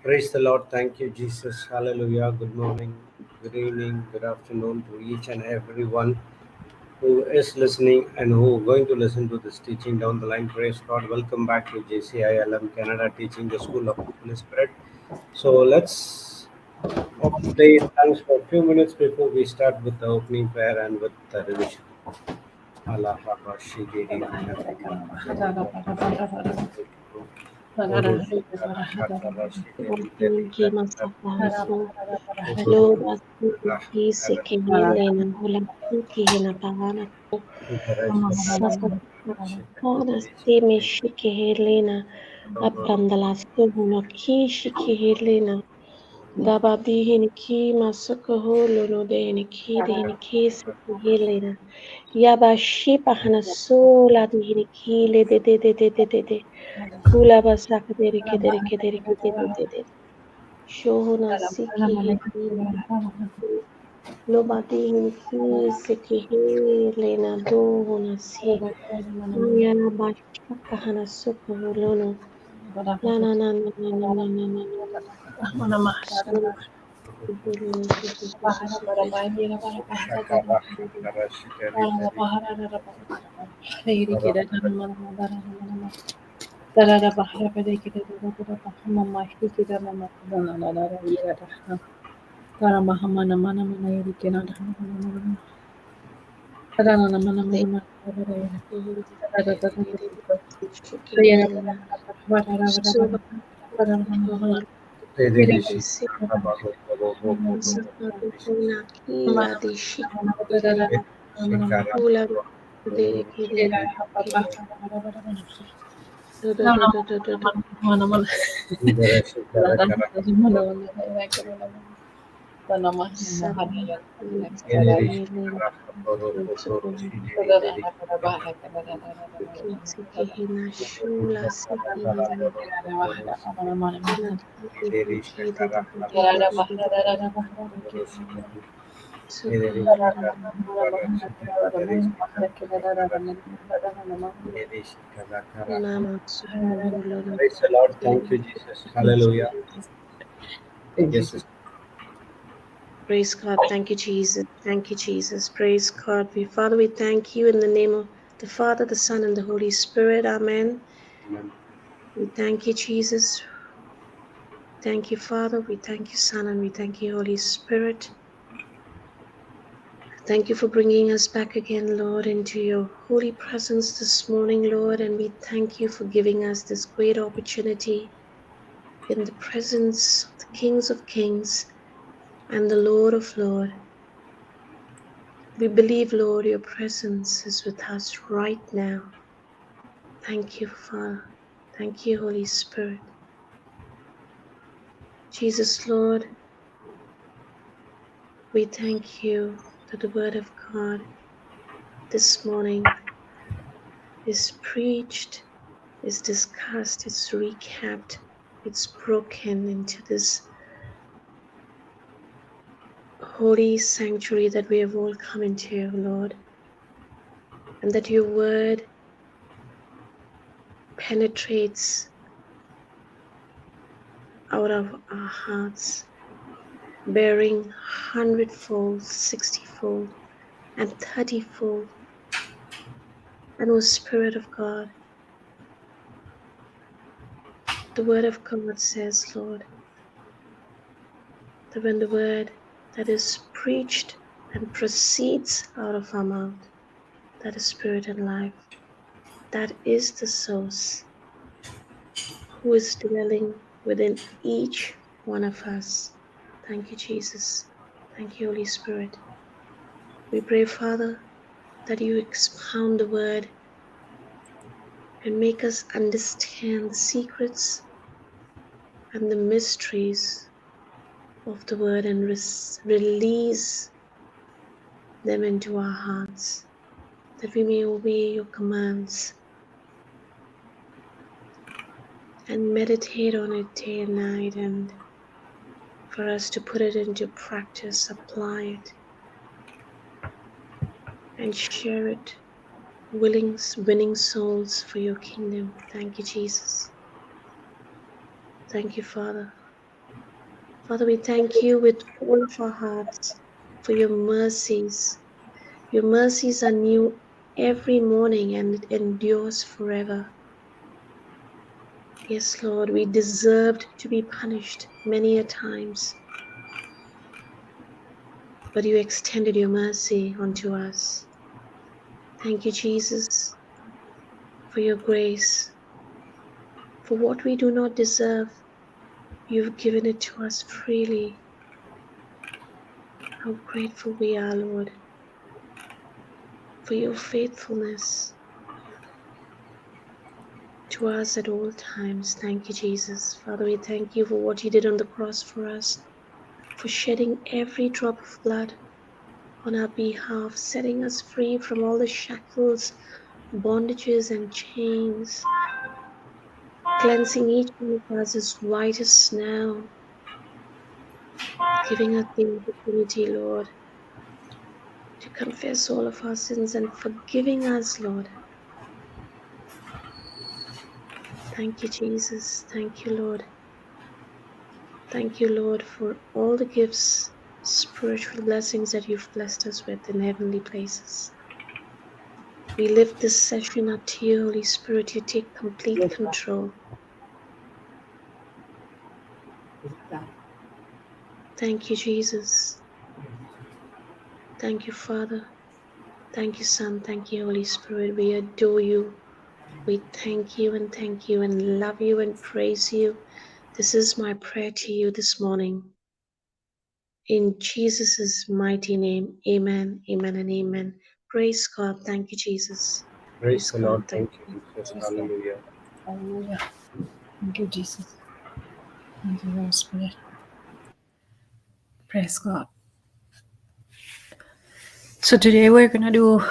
Praise the Lord. Thank you, Jesus. Hallelujah. Good morning, good evening, good afternoon to each and everyone who is listening and who are going to listen to this teaching down the line. Praise God. Welcome back to JCILM Canada, teaching the School of Holy Spirit. So let's play tongues for a few minutes before we start with the opening prayer and with the revision. Allah Haba Shigiri Vina. Oro Shikara Katara Shigiri Ki Devina. masafaso Oro lo basi ki Shikara sekele na hula ki na pahana sasa kana sime shikele na aprandala hula ki shikele na dababi hin ki masaka holo no de hin ki sekele na yabashi pahana sola de hin ki le de kula basaka de Shohona siki hiki lobati hiki sekihi lena dohona si yana bashaka hana soko lono na na na na na na na na na na so Sikihina shula sikihina na Praise the Lord. Thank you, Jesus. Hallelujah. Yes. Praise God. Thank you, Jesus. Thank you, Jesus. Praise God. Father, we thank you in the name of the Father, the Son, and the Holy Spirit. Amen. Amen. We thank you, Jesus. Thank you, Father. We thank you, Son, and we thank you, Holy Spirit. Thank you for bringing us back again, Lord, into your holy presence this morning, Lord. And we thank you for giving us this great opportunity in the presence of the Kings of Kings and the Lord of Lords. We believe, Lord, your presence is with us right now. Thank you, Father. Thank you, Holy Spirit. Jesus, Lord, we thank you that the word of God this morning is preached, is discussed, it's recapped, it's broken into this holy sanctuary that we have all come into, Lord, and that your word penetrates out of our hearts, bearing 100-fold, 60-fold, and 30-fold. And O Spirit of God, the word of God says, Lord, that when the word that is preached and proceeds out of our mouth, that is spirit and life, that is the source who is dwelling within each one of us. Thank you, Jesus. Thank you, Holy Spirit. We pray, Father, that you expound the word and make us understand the secrets and the mysteries of the word and release them into our hearts, that we may obey your commands and meditate on it day and night, and for us to put it into practice, apply it, and share it, winning souls for your kingdom. Thank you, Jesus. Thank you, Father. Father, we thank you with all of our hearts for your mercies. Your mercies are new every morning and it endures forever. Yes, Lord, we deserved to be punished many a times, but you extended your mercy unto us. Thank you, Jesus, for your grace. For what we do not deserve, you've given it to us freely. How grateful we are, Lord, for your faithfulness to us at all times. Thank you, Jesus. Father, we thank you for what you did on the cross for us, for shedding every drop of blood on our behalf, setting us free from all the shackles, bondages, and chains, cleansing each one of us as white as snow, giving us the opportunity, Lord, to confess all of our sins and forgiving us, Lord. Thank you, Jesus. Thank you, Lord. Thank you, Lord, for all the gifts, spiritual blessings that you've blessed us with in heavenly places. We lift this session up to you, Holy Spirit. You take complete control. Thank you, Jesus. Thank you, Father. Thank you, Son. Thank you, Holy Spirit. We adore you. We thank you and love you and praise you. This is my prayer to you this morning. In Jesus' mighty name, amen, amen, and amen. Praise God. Thank you, Jesus. Praise Praise the Lord. God. Thank Thank you. you, Jesus. Praise God. Hallelujah. Hallelujah. Thank you, Jesus. Thank you, Holy Spirit. Praise God. So today we're going to do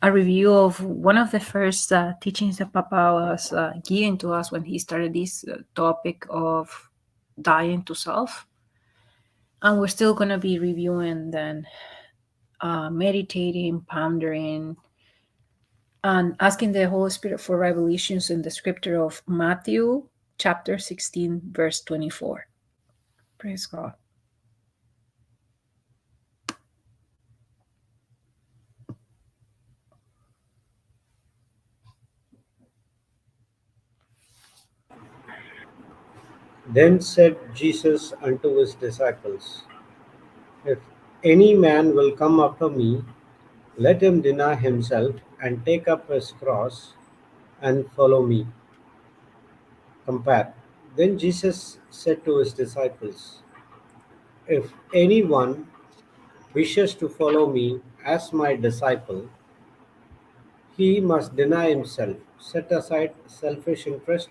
a review of one of the first teachings that Papa was giving to us when he started this topic of dying to self. And we're still going to be reviewing then, meditating, pondering, and asking the Holy Spirit for revelations in the scripture of Matthew chapter 16, verse 24. Praise God. Then said Jesus unto his disciples, if any man will come after me, let him deny himself and take up his cross and follow me. Compare. Then Jesus said to his disciples, if anyone wishes to follow me as my disciple, he must deny himself, set aside selfish interest,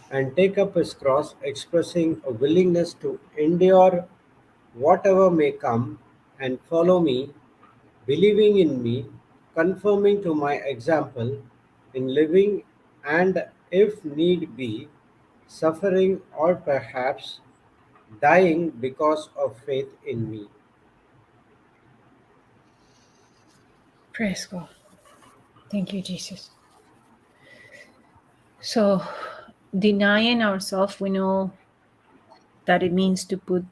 and take up his cross, expressing a willingness to endure whatever may come and follow me, believing in me, conforming to my example in living, and if need be, suffering or perhaps dying because of faith in me. Praise God. Thank you, Jesus. So, denying ourselves, we know that it means to put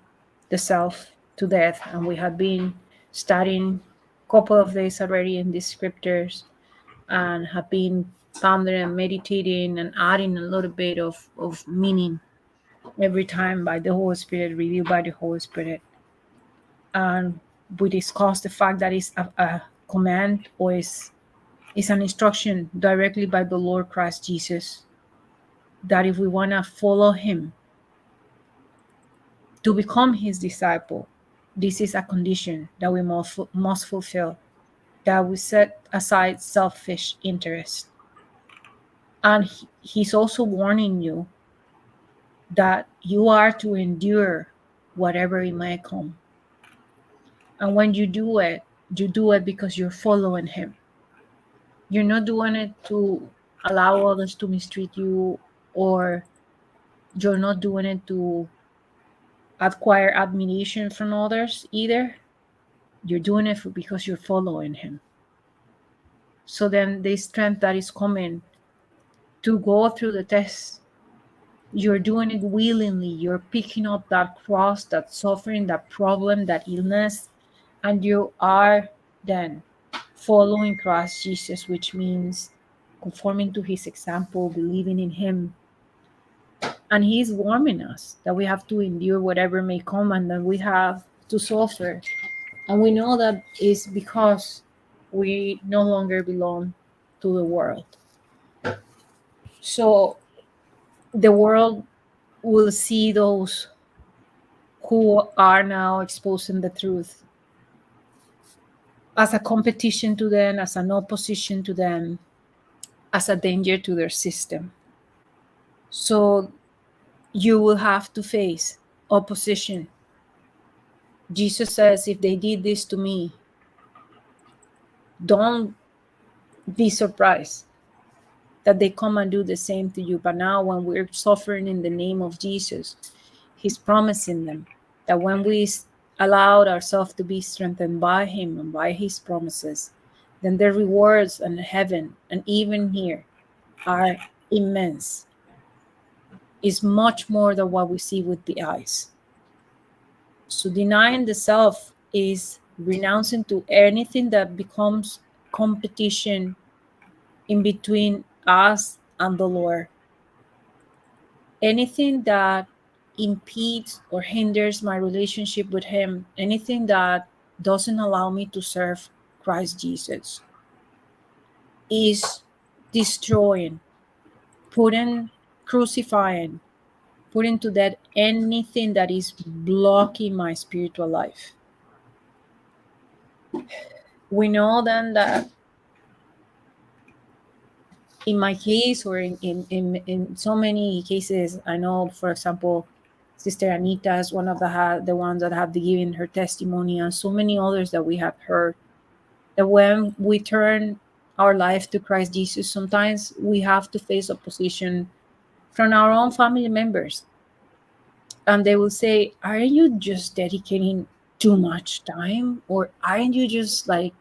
the self to death. And we have been studying a couple of days already in these scriptures and have been pondering and meditating and adding a little bit of meaning every time by the Holy Spirit, revealed by the Holy Spirit. And we discussed the fact that it's a command or is an instruction directly by the Lord Christ Jesus, that if we want to follow him, to become his disciple, this is a condition that we must fulfill, that we set aside selfish interest. And he's also warning you that you are to endure whatever it may come. And when you do it because you're following him. You're not doing it to allow others to mistreat you, or you're not doing it to acquire admiration from others either. You're doing it because you're following him. So then the strength that is coming to go through the test you're doing it willingly. You're picking up that cross, that suffering, that problem, that illness, and you are then following Christ Jesus, which means conforming to his example, believing in him. And he's warning us that we have to endure whatever may come and that we have to suffer. And we know that is because we no longer belong to the world. So the world will see those who are now exposing the truth as a competition to them, as an opposition to them, as a danger to their system. So you will have to face opposition. Jesus says, if they did this to me, don't be surprised that they come and do the same to you. But now, when we're suffering in the name of Jesus, he's promising them that when we allowed ourselves to be strengthened by him and by his promises, then the rewards in heaven and even here are immense. Is much more than what we see with the eyes. So denying the self is renouncing to anything that becomes competition in between us and the Lord. Anything that impedes or hinders my relationship with him, anything that doesn't allow me to serve Christ Jesus, is destroying, putting, crucifying, putting to death anything that is blocking my spiritual life. We know then that in my case, or in so many cases, I know, for example, Sister Anita is one of the ones that have given her testimony, and so many others that we have heard, that when we turn our life to Christ Jesus, sometimes we have to face opposition from our own family members. And they will say, aren't you just dedicating too much time? Or aren't you just like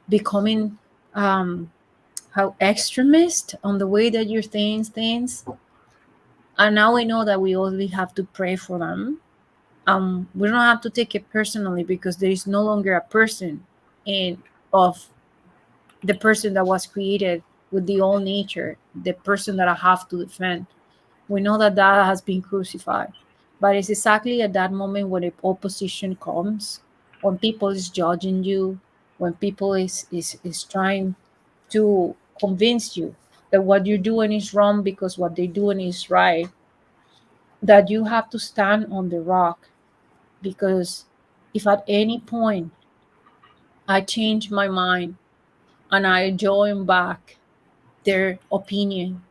becoming how extremist on the way that you're saying things? And now we know that we only have to pray for them. We don't have to take it personally, because there is no longer a person in of the person that was created with the old nature, the person that I have to defend. We know that that has been crucified. But it's exactly at that moment when the opposition comes, when people is judging you, when people is trying to convince you that what you're doing is wrong because what they're doing is right, that you have to stand on the rock. Because if at any point I change my mind and I join back their opinion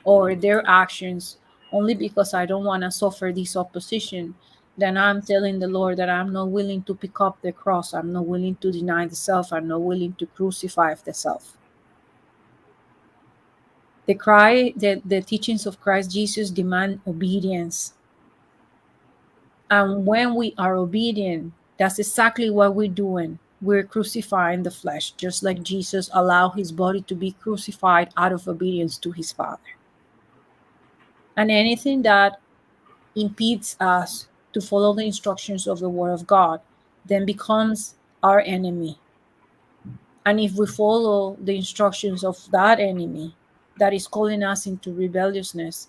or their actions only because I don't want to suffer this opposition, then I'm telling the Lord that I'm not willing to pick up the cross. I'm not willing to deny the self. I'm not willing to crucify the self. The teachings of Christ Jesus demand obedience. And when we are obedient, that's exactly what we're doing. We're crucifying the flesh, just like Jesus allowed his body to be crucified out of obedience to his Father. And anything that impedes us to follow the instructions of the Word of God then becomes our enemy. And if we follow the instructions of that enemy that is calling us into rebelliousness,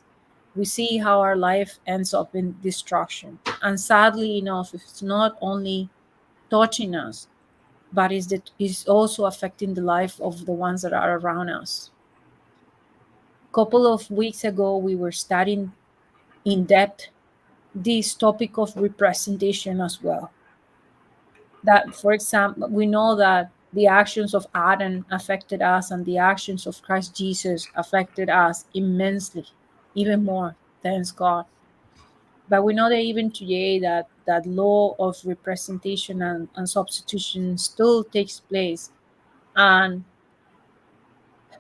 we see how our life ends up in destruction. And sadly enough, it's not only touching us, but is also affecting the life of the ones that are around us. A couple of weeks ago, we were studying in depth this topic of representation as well. That, for example, we know that the actions of Adam affected us and the actions of Christ Jesus affected us immensely, even more, thanks God. But we know that even today that law of representation and substitution still takes place. And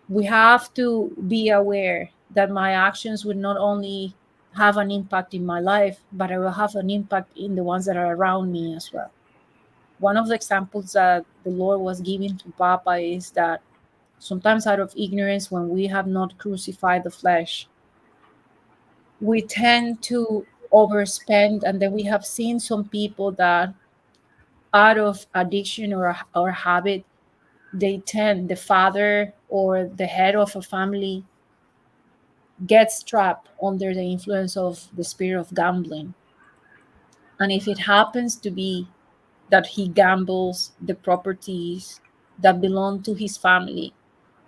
we have to be aware that my actions will not only have an impact in my life, but I will have an impact in the ones that are around me as well. One of the examples that the Lord was giving to Papa is that sometimes out of ignorance, when we have not crucified the flesh, we tend to overspend, and then we have seen some people that out of addiction or habit, they tend, the father or the head of a family gets trapped under the influence of the spirit of gambling. And if it happens to be that he gambles the properties that belong to his family,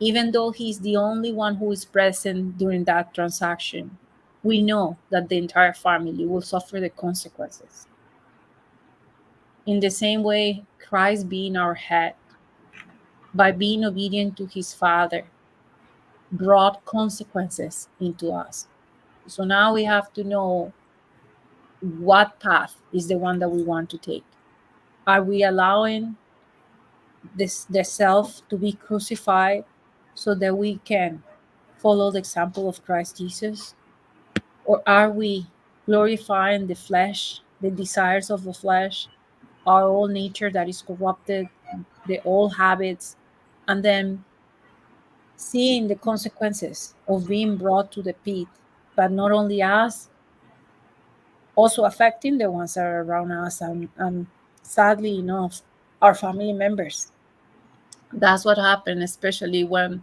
even though he's the only one who is present during that transaction, we know that the entire family will suffer the consequences. In the same way, Christ being our head, by being obedient to his Father, brought consequences into us. So now we have to know what path is the one that we want to take. Are we allowing the self to be crucified so that we can follow the example of Christ Jesus? Or are we glorifying the flesh, the desires of the flesh, our old nature that is corrupted, the old habits, and then seeing the consequences of being brought to the pit, but not only us, also affecting the ones that are around us, and sadly enough, our family members. That's what happened, especially when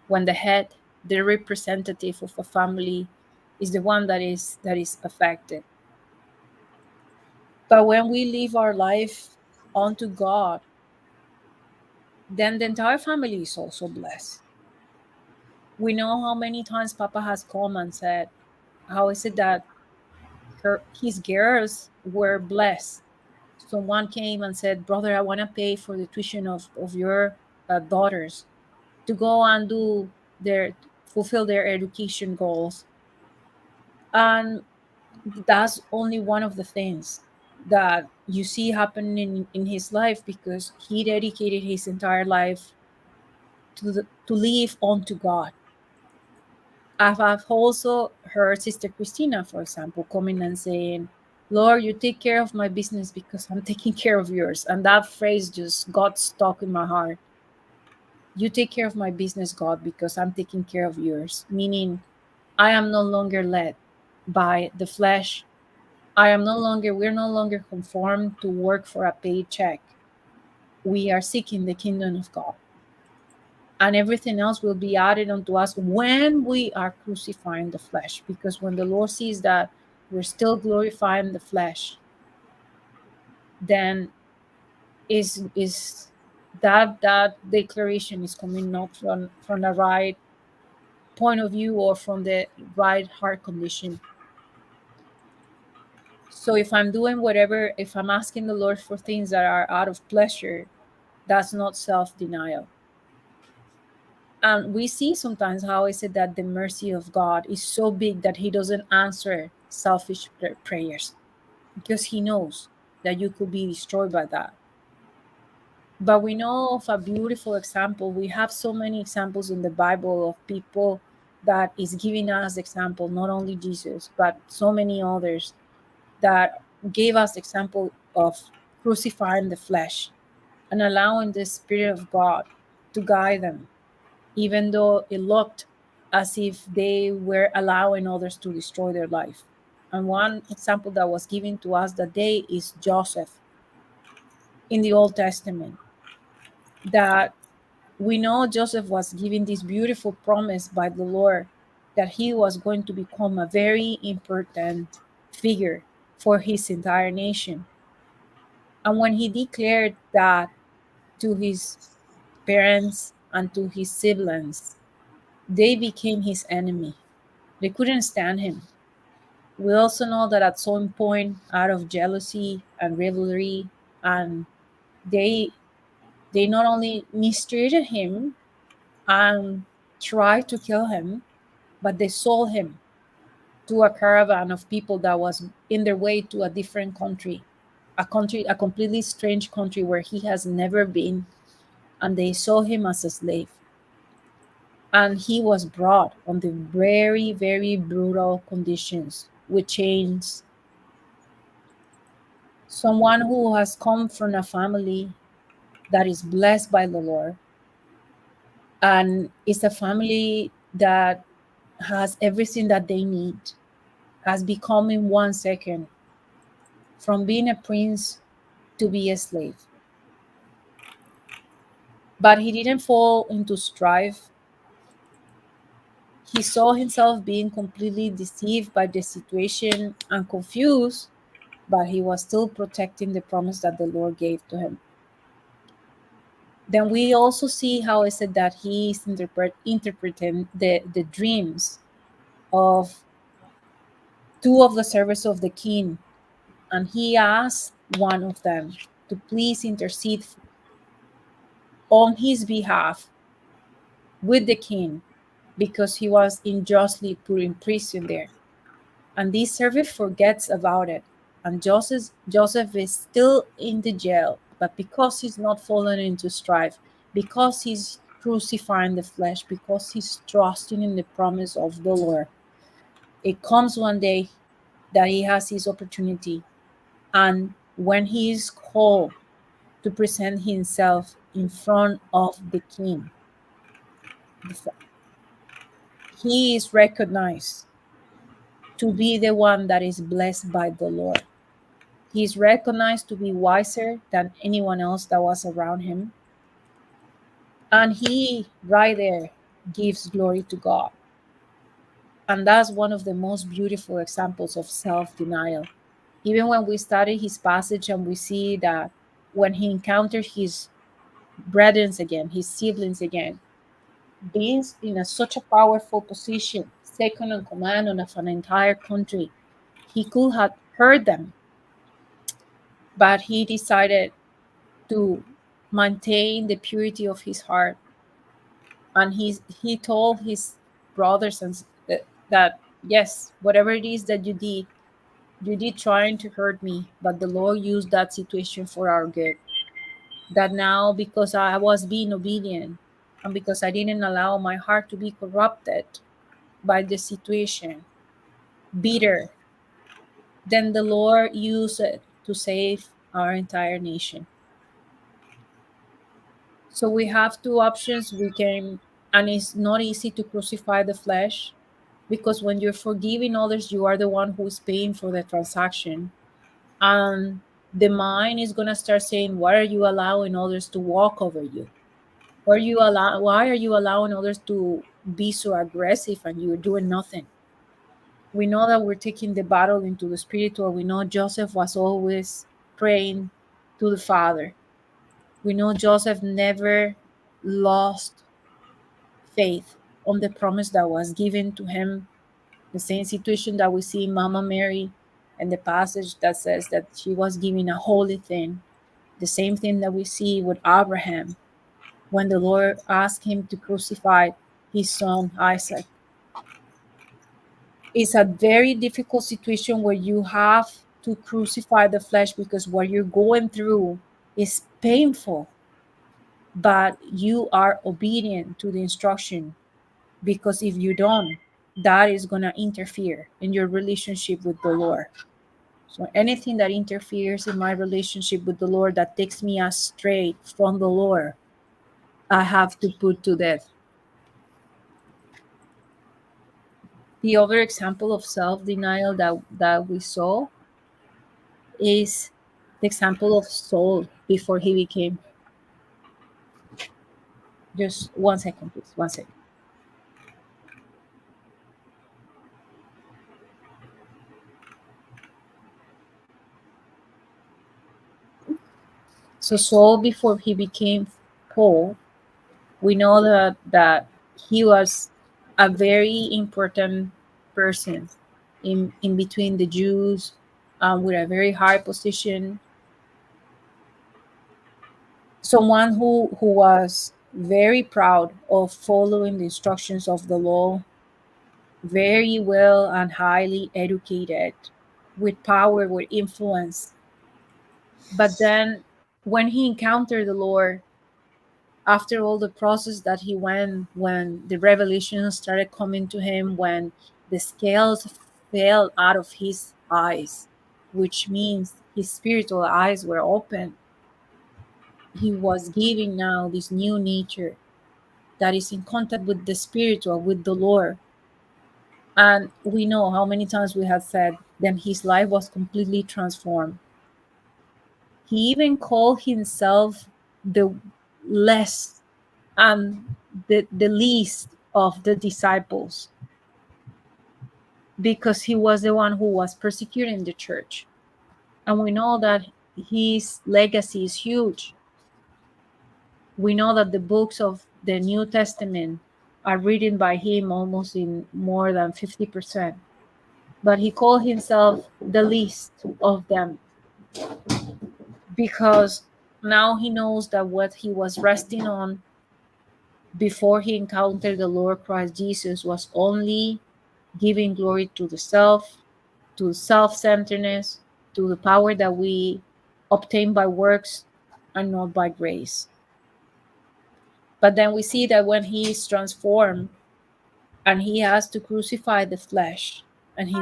the head, the representative of a family, is the one that is affected. But when we live our life unto God, then the entire family is also blessed. We know how many times Papa has come and said, how is it that his girls were blessed? Someone came and said, brother, I want to pay for the tuition of your daughters to go and do their fulfill their education goals. And that's only one of the things that you see happening in his life, because he dedicated his entire life to live unto God. I've also heard Sister Christina, for example, coming and saying, Lord, you take care of my business because I'm taking care of yours. And that phrase just got stuck in my heart. You take care of my business, God, because I'm taking care of yours. Meaning, I am no longer led by the flesh. We're no longer conformed to work for a paycheck. We are seeking the kingdom of God. And everything else will be added unto us when we are crucifying the flesh. Because when the Lord sees that we're still glorifying the flesh, then is that declaration is coming not from the right point of view or from the right heart condition. So if I'm asking the Lord for things that are out of pleasure, that's not self-denial. And we see sometimes how is it that the mercy of God is so big that he doesn't answer selfish prayers, because he knows that you could be destroyed by that. But we know of a beautiful example. We have so many examples in the Bible of people that is giving us example, not only Jesus, but so many others that gave us example of crucifying the flesh and allowing the Spirit of God to guide them, even though it looked as if they were allowing others to destroy their life. And one example that was given to us that day is Joseph in the Old Testament. That we know Joseph was given this beautiful promise by the Lord that he was going to become a very important figure for his entire nation. And when he declared that to his parents and to his siblings, they became his enemy. They couldn't stand him. We also know that at some point, out of jealousy and rivalry, and they they not only mistreated him and tried to kill him, but they sold him to a caravan of people that was in their way to a different country, a completely strange country where he has never been, and they sold him as a slave. And he was brought on the very, very brutal conditions with chains. Someone who has come from a family that is blessed by the Lord, and it's a family that has everything that they need. has become in 1 second from being a prince to be a slave. But he didn't fall into strife. He saw himself being completely deceived by the situation and confused, but he was still protecting the promise that the Lord gave to him. Then we also see how is it that he is interpreting the dreams of two of the servants of the king, and he asked one of them to please intercede on his behalf with the king because he was unjustly put in prison there. And this servant forgets about it. And Joseph is still in the jail, but because he's not fallen into strife, because he's crucifying the flesh, because he's trusting in the promise of the Lord, it comes one day that he has his opportunity. And when he is called to present himself in front of the king, he is recognized to be the one that is blessed by the Lord. He is recognized to be wiser than anyone else that was around him. And he, right there, gives glory to God. And that's one of the most beautiful examples of self denial. Even when we study his passage and we see that when he encountered his brethren again, his siblings again, being in such a powerful position, second in command of an entire country, he could have heard them, but he decided to maintain the purity of his heart. And he told his brothers that yes, whatever it is that you did trying to hurt me, but the Lord used that situation for our good. That now, because I was being obedient and because I didn't allow my heart to be corrupted by the situation, bitter, then the Lord used it to save our entire nation. So we have two options. We can, and it's not easy to crucify the flesh because when you're forgiving others, you are the one who is paying for the transaction. And the mind is going to start saying, why are you allowing others to walk over you? Why are you allowing others to be so aggressive and you're doing nothing? We know that we're taking the battle into the spiritual. We know Joseph was always praying to the Father. We know Joseph never lost faith on the promise that was given to him. The same situation that we see in Mama Mary and the passage that says that she was given a holy thing. The same thing that we see with Abraham when the Lord asked him to crucify his son Isaac. It's a very difficult situation where you have to crucify the flesh because what you're going through is painful, but you are obedient to the instruction, because if you don't, that is going to interfere in your relationship with the Lord. So anything that interferes in my relationship with the Lord, that takes me astray from the Lord, I have to put to death. The other example of self-denial that we saw is the example of Saul before he became. Just 1 second, please. 1 second. So Saul, before he became Paul, we know that he was a very important person in between the Jews, with a very high position, someone who was very proud of following the instructions of the law, very well and highly educated, with power, with influence. But then when he encountered the Lord, after all the process that he went, when the revelations started coming to him, when the scales fell out of his eyes, which means his spiritual eyes were open, he was giving now this new nature that is in contact with the spiritual, with the Lord. And we know how many times we have said, then his life was completely transformed. He even called himself the less and the least of the disciples, because he was the one who was persecuting the church. And we know that his legacy is huge. We know that the books of the New Testament are written by him almost in more than 50%. But he called himself the least of them, because now he knows that what he was resting on before he encountered the Lord Christ Jesus was only giving glory to the self, to self centeredness, to the power that we obtain by works and not by grace. But then we see that when he is transformed and he has to crucify the flesh, and he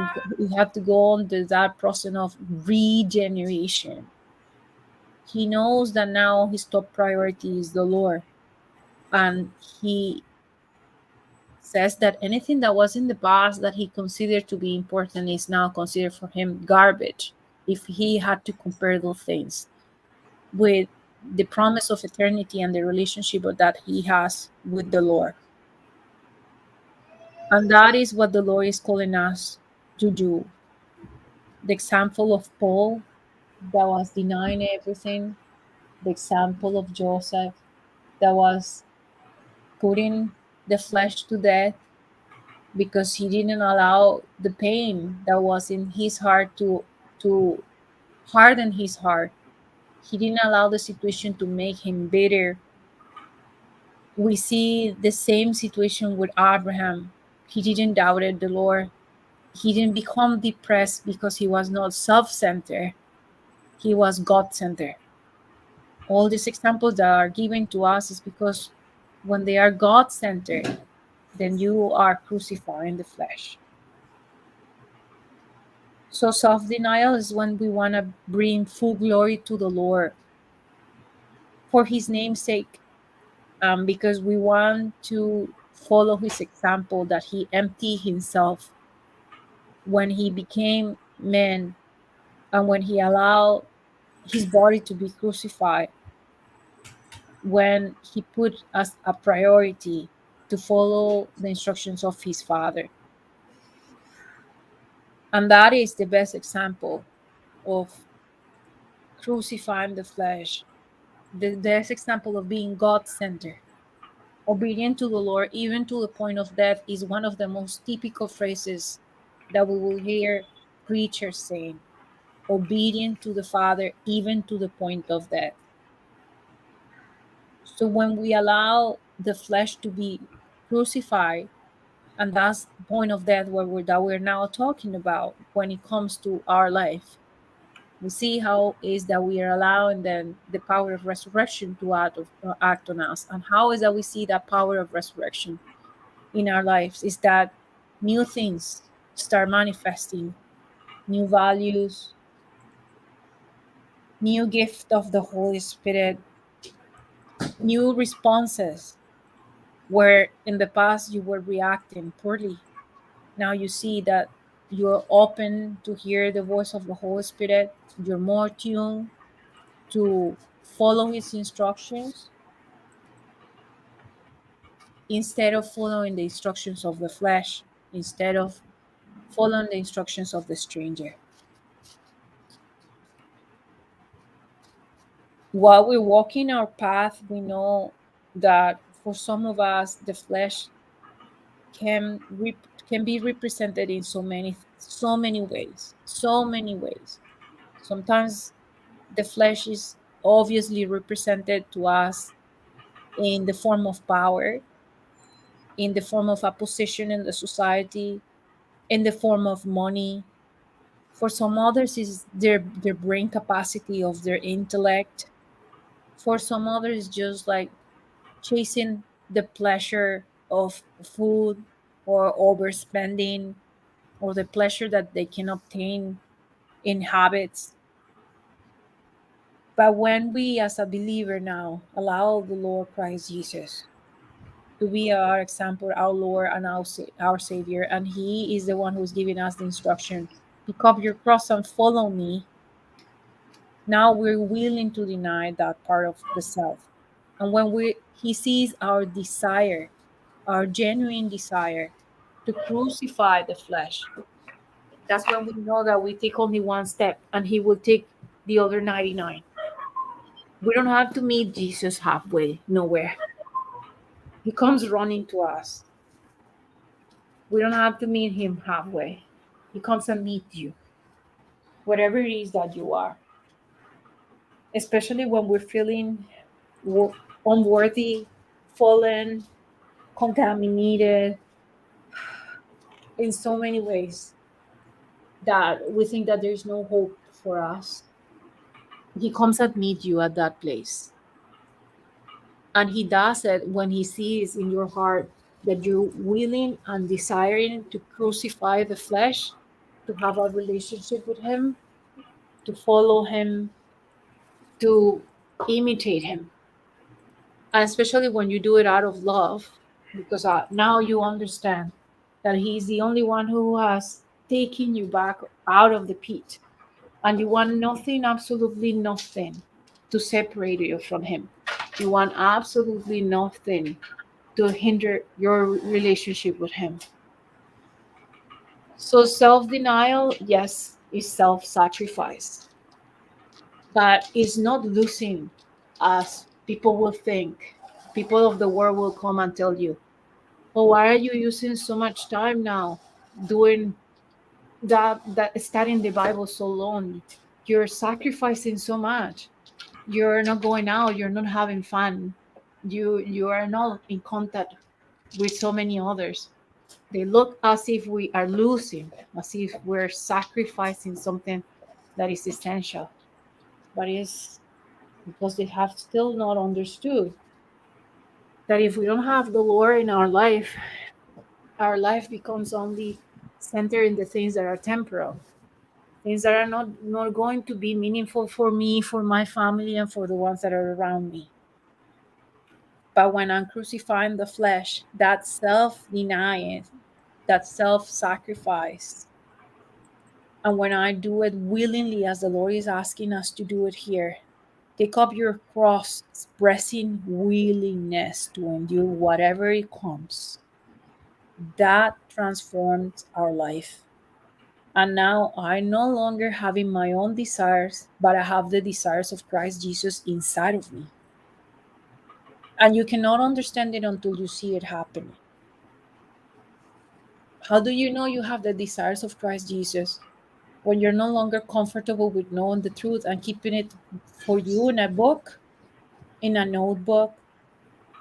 have to go on to that process of regeneration, he knows that now his top priority is the Lord. And he says that anything that was in the past that he considered to be important is now considered for him garbage, if he had to compare those things with the promise of eternity and the relationship that he has with the Lord. And that is what the Lord is calling us to do. The example of Paul, that was denying everything, the example of Joseph, that was putting the flesh to death because he didn't allow the pain that was in his heart to harden his heart. He didn't allow the situation to make him bitter. We see the same situation with Abraham. He didn't doubt the Lord. He didn't become depressed because he was not self-centered. He was God-centered. All these examples that are given to us is because when they are God-centered, then you are crucifying the flesh. So self-denial is when we want to bring full glory to the Lord for his name's sake, because we want to follow his example, that he emptied himself when he became man, and when he allowed his body to be crucified, when he put as a priority to follow the instructions of his father. And that is the best example of crucifying the flesh, the best example of being God-centered. Obedient to the Lord, even to the point of death, is one of the most typical phrases that we will hear preachers saying. Obedient to the Father, even to the point of death. So when we allow the flesh to be crucified, and that's the point of death that we're now talking about when it comes to our life, we see how is that we are allowing then the power of resurrection to act on us. And how is that we see that power of resurrection in our lives is that new things start manifesting, new values, new gift of the Holy Spirit, new responses. Where in the past you were reacting poorly, now you see that you're open to hear the voice of the Holy Spirit, you're more tuned to follow his instructions instead of following the instructions of the flesh, instead of following the instructions of the stranger. While we're walking our path, we know that for some of us, the flesh can be represented in so many ways, so many ways. Sometimes the flesh is obviously represented to us in the form of power, in the form of a position in the society, in the form of money. For some others, is their brain capacity of their intellect. For some others, just like chasing the pleasure of food, or overspending, or the pleasure that they can obtain in habits. But when we, as a believer now, allow the Lord Christ Jesus to be our example, our Lord and our Savior, and He is the one who's giving us the instruction: pick up your cross and follow me. Now we're willing to deny that part of the self. And when He sees our desire, our genuine desire to crucify the flesh, that's when we know that we take only one step and He will take the other 99. We don't have to meet Jesus halfway, nowhere. He comes running to us. We don't have to meet Him halfway. He comes and meets you, whatever it is that you are, especially when we're feeling unworthy, fallen, contaminated in so many ways that we think that there's no hope for us. He comes and meet you at that place. And He does it when He sees in your heart that you're willing and desiring to crucify the flesh, to have a relationship with Him, to follow Him, to imitate Him. And especially when you do it out of love, because now you understand that He's the only one who has taken you back out of the pit. And you want nothing, absolutely nothing, to separate you from Him. You want absolutely nothing to hinder your relationship with Him. So, self denial, yes, is self sacrifice, but it's not losing as people will think. People of the world will come and tell you, oh, why are you using so much time now doing that studying the Bible so long? You're sacrificing so much. You're not going out, you're not having fun. You are not in contact with so many others. They look as if we are losing, as if we're sacrificing something that is essential. But it's because they have still not understood that if we don't have the Lord in our life becomes only centered in the things that are temporal, things that are not going to be meaningful for me, for my family, and for the ones that are around me. But when I'm crucifying the flesh, that self denying, that self sacrifice, and when I do it willingly, as the Lord is asking us to do it here, take up your cross, expressing willingness to endure whatever it comes. That transforms our life. And now I no longer having my own desires, but I have the desires of Christ Jesus inside of me. And you cannot understand it until you see it happening. How do you know you have the desires of Christ Jesus? When you're no longer comfortable with knowing the truth and keeping it for you in a book, in a notebook,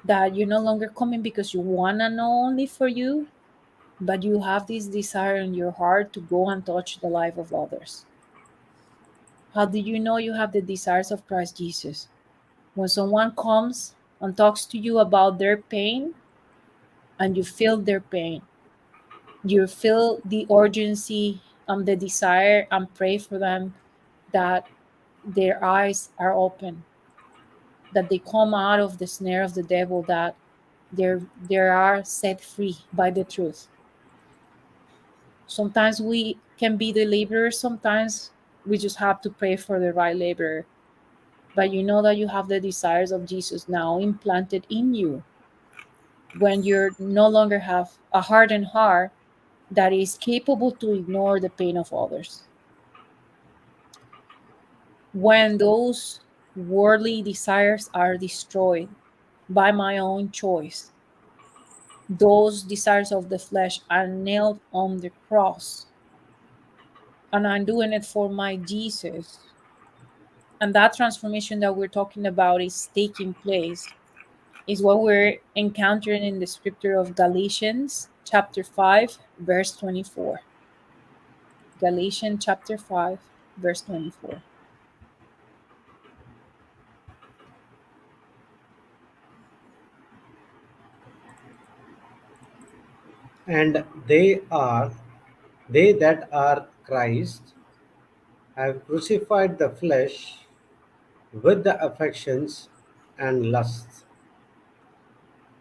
that you're no longer coming because you want to know only for you, but you have this desire in your heart to go and touch the life of others. How do you know you have the desires of Christ Jesus? When someone comes and talks to you about their pain and you feel their pain, you feel the urgency and the desire and pray for them that their eyes are open, that they come out of the snare of the devil, that they are set free by the truth. Sometimes we can be the laborer, sometimes we just have to pray for the right laborer. But you know that you have the desires of Jesus now implanted in you when you no longer have a hardened heart that is capable to ignore the pain of others. When those worldly desires are destroyed by my own choice, those desires of the flesh are nailed on the cross, and I'm doing it for my Jesus. And that transformation that we're talking about is taking place, is what we're encountering in the scripture of Galatians chapter 5, verse 24. Galatians chapter 5, verse 24. And they that are Christ have crucified the flesh with the affections and lusts.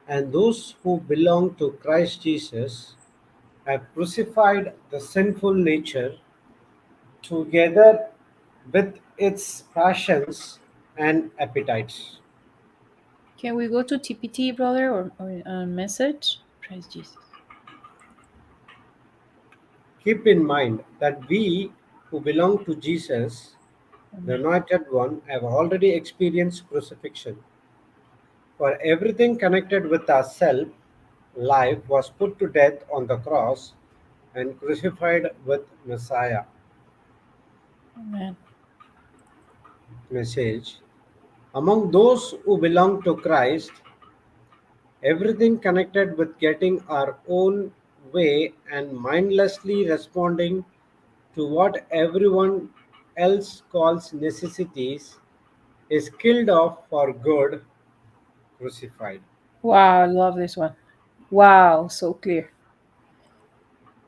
And those who belong to Christ Jesus have crucified the sinful nature together with its passions and appetites. Can we go to TPT, brother, or message? Praise Jesus. Keep in mind that we who belong to Jesus, the Amen. Anointed One, have already experienced crucifixion. For everything connected with our self life was put to death on the cross and crucified with Messiah. Amen. Message. Among those who belong to Christ, everything connected with getting our own way and mindlessly responding to what everyone else calls necessities is killed off for good, crucified. Wow, I love this one. Wow, so clear.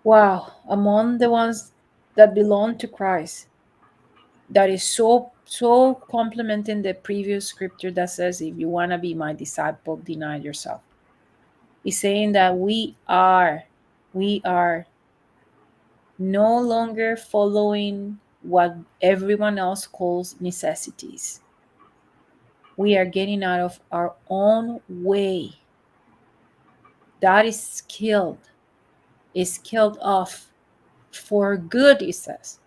Wow, among the ones that belong to Christ, that is so complementing the previous scripture that says, if you want to be my disciple, deny yourself. He's saying that we are no longer following what everyone else calls necessities. We are getting out of our own way. That is killed off for good, it says.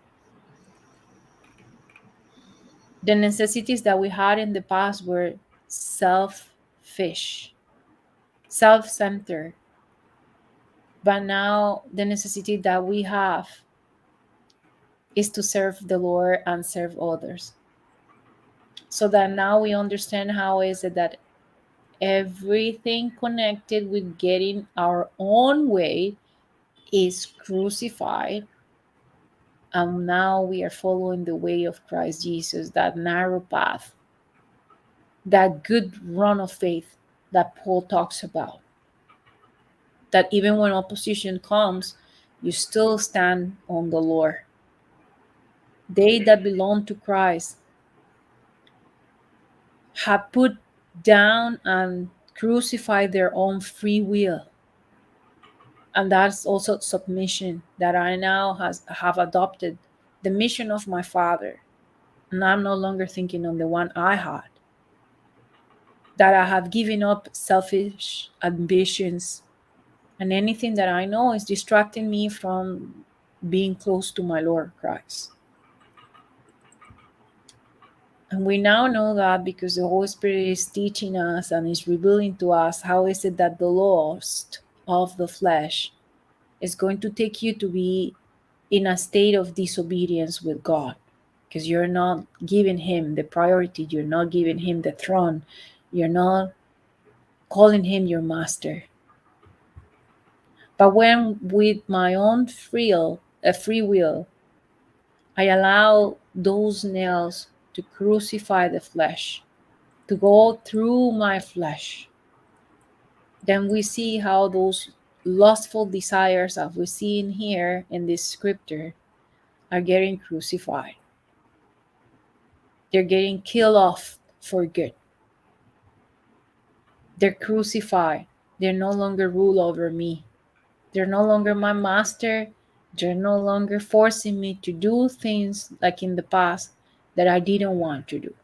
The necessities that we had in the past were selfish, self centered. But now the necessity that we have is to serve the Lord and serve others. So that now we understand how is it that everything connected with getting our own way is crucified, and now we are following the way of Christ Jesus, that narrow path, that good run of faith that Paul talks about. That even when opposition comes, you still stand on the Lord. They that belong to Christ have put down and crucified their own free will. And that's also submission, that I now have adopted the mission of my Father. And I'm no longer thinking on the one I had. That I have given up selfish ambitions and anything that I know is distracting me from being close to my Lord Christ. And we now know that because the Holy Spirit is teaching us and is revealing to us how is it that the lust of the flesh is going to take you to be in a state of disobedience with God, because you're not giving him the priority, you're not giving him the throne, you're not calling him your master. But when with my own free will, I allow those nails to crucify the flesh, to go through my flesh, then we see how those lustful desires that we see in here in this scripture are getting crucified. They're getting killed off for good. They're crucified. They're no longer rule over me. They're no longer my master. They're no longer forcing me to do things like in the past that I didn't want to do.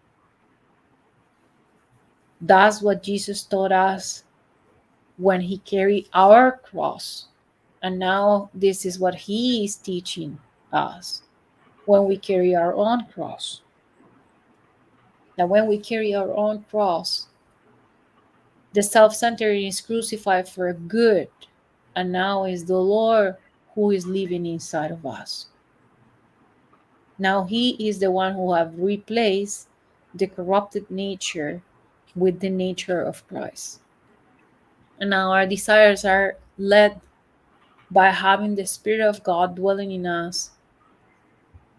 That's what Jesus taught us when he carried our cross. And now this is what he is teaching us when we carry our own cross. That when we carry our own cross, the self centered is crucified for good, and now is the Lord who is living inside of us. Now he is the one who have replaced the corrupted nature with the nature of Christ. And now our desires are led by having the Spirit of God dwelling in us,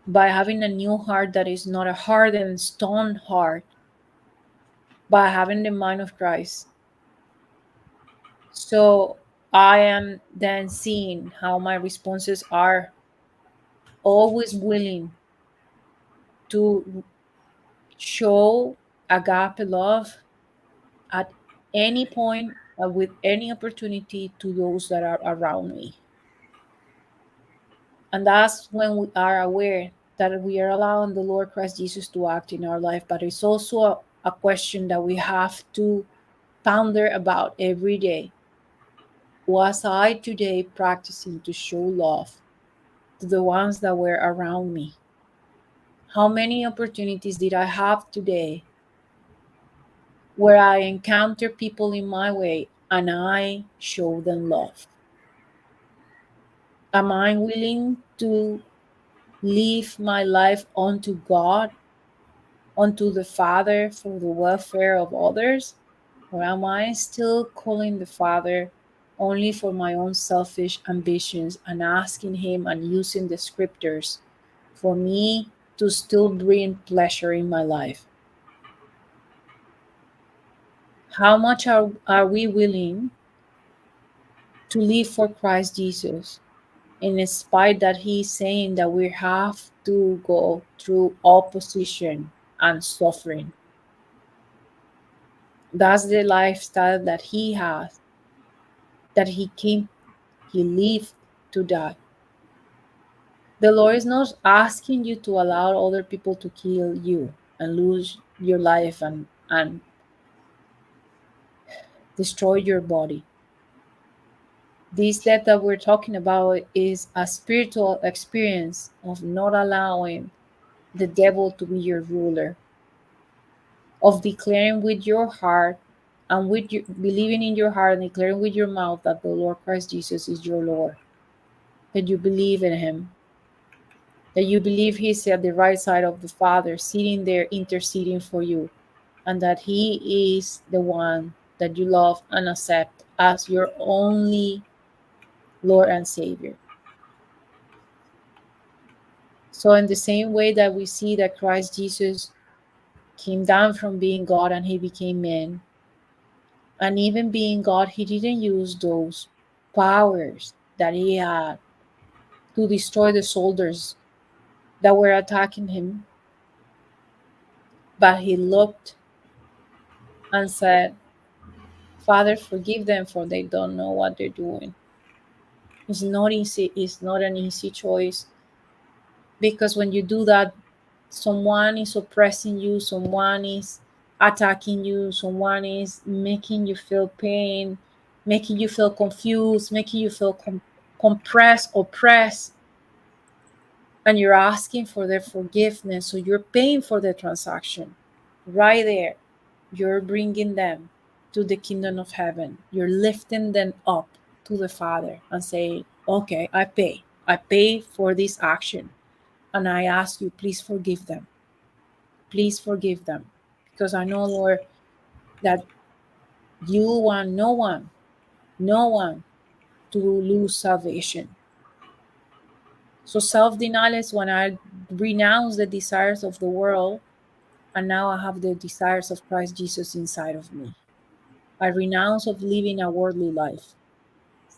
by having a new heart that is not a hardened stone heart, by having the mind of Christ. So I am then seeing how my responses are always willing to show agape love at any point with any opportunity to those that are around me. And that's when we are aware that we are allowing the Lord Christ Jesus to act in our life. But it's also a question that we have to ponder about every day. Was I today practicing to show love to the ones that were around me? How many opportunities did I have today where I encounter people in my way and I show them love? Am I willing to live my life unto God, unto the Father for the welfare of others? Or am I still calling the Father only for my own selfish ambitions and asking Him and using the scriptures for me to still bring pleasure in my life? How much are we willing to live for Christ Jesus, in spite that He's saying that we have to go through opposition and suffering? That's the lifestyle that He has, that He lived to die. The Lord is not asking you to allow other people to kill you and lose your life and destroy your body. This death that we're talking about is a spiritual experience of not allowing the devil to be your ruler, of declaring with your heart and with your believing in your heart and declaring with your mouth that the Lord Christ Jesus is your Lord, that you believe in Him, that you believe He's at the right side of the Father, sitting there interceding for you, and that He is the one that you love and accept as your only Lord and Savior. So, in the same way that we see that Christ Jesus came down from being God and He became man, and even being God, He didn't use those powers that He had to destroy the soldiers that were attacking Him, but He looked and said, Father, forgive them, for they don't know what they're doing. It's not easy. It's not an easy choice, because when you do that, someone is oppressing you, someone is attacking you, someone is making you feel pain, making you feel confused, making you feel compressed, oppressed, and you're asking for their forgiveness. So you're paying for the transaction right there. You're bringing them to the kingdom of heaven. You're lifting them up to the Father and saying, okay, I pay. I pay for this action. And I ask you, please forgive them. Please forgive them. Because I know, Lord, that you want no one to lose salvation. So self denial is when I renounce the desires of the world, and now I have the desires of Christ Jesus inside of me. I renounce of living a worldly life.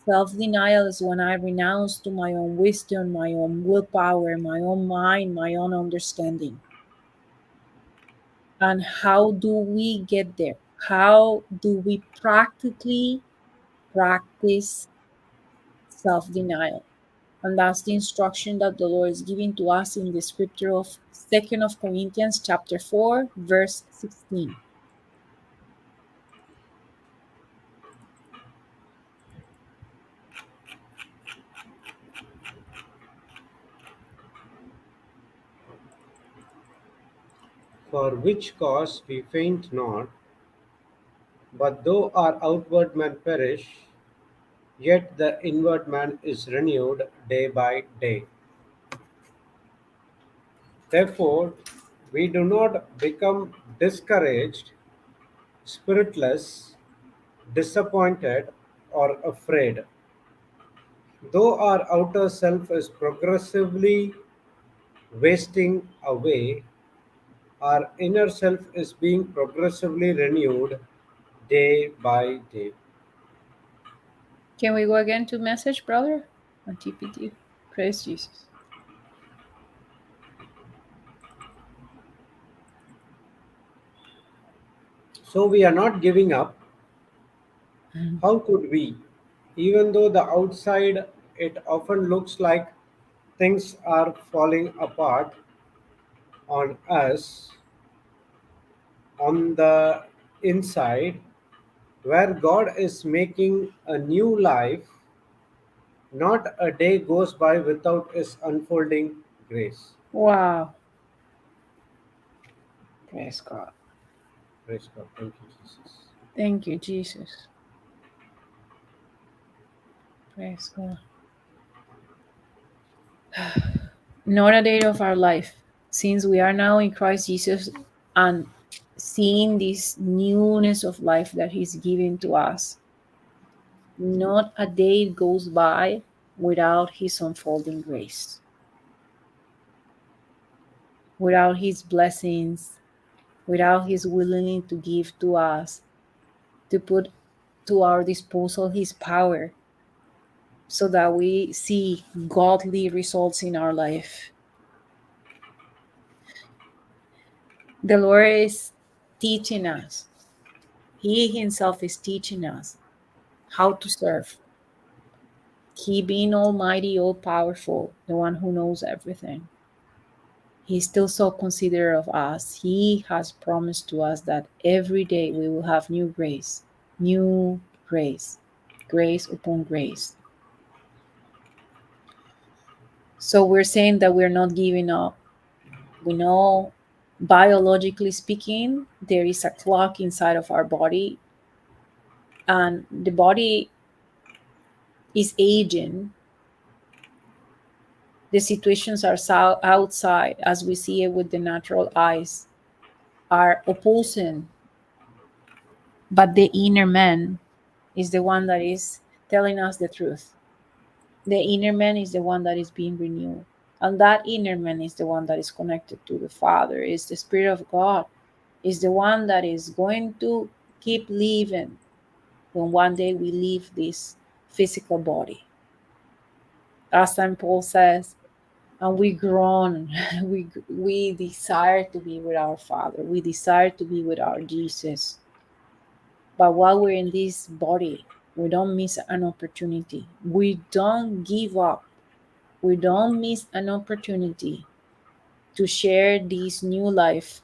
Self denial is when I renounce to my own wisdom, my own willpower, my own mind, my own understanding. And how do we get there? How do we practically practice self denial? And that's the instruction that the Lord is giving to us in the scripture of 2nd of Corinthians chapter 4, verse 16. For which cause we faint not, but though our outward man perish, yet the inward man is renewed day by day. Therefore, we do not become discouraged, spiritless, disappointed, or afraid. Though our outer self is progressively wasting away, our inner self is being progressively renewed day by day. Can we go again to message, brother? On TPT. Praise Jesus. So we are not giving up, Mhm. How could we? Even though the outside it often looks like things are falling apart on us, on the inside, where God is making a new life, not a day goes by without His unfolding grace. Wow. Praise God. Praise God. Thank you, Jesus. Thank you, Jesus. Praise God. Not a day of our life, since we are now in Christ Jesus and seeing this newness of life that He's giving to us. Not a day goes by without His unfolding grace, without His blessings, without His willing to give to us, to put to our disposal His power so that we see godly results in our life. The Lord is teaching us, He Himself is teaching us how to serve. He being almighty, all powerful, the one who knows everything. He's still so considerate of us. He has promised to us that every day we will have new grace, grace upon grace. So we're saying that we're not giving up. We know, biologically speaking, there is a clock inside of our body, and the body is aging. The situations are outside, as we see it with the natural eyes, are opposing, but the inner man is the one that is telling us the truth. The inner man is the one that is being renewed. And that inner man is the one that is connected to the Father, is the Spirit of God, is the one that is going to keep living when one day we leave this physical body. As St. Paul says, and we groan, we desire to be with our Father, we desire to be with our Jesus. But while we're in this body, we don't miss an opportunity. We don't give up. We don't miss an opportunity to share this new life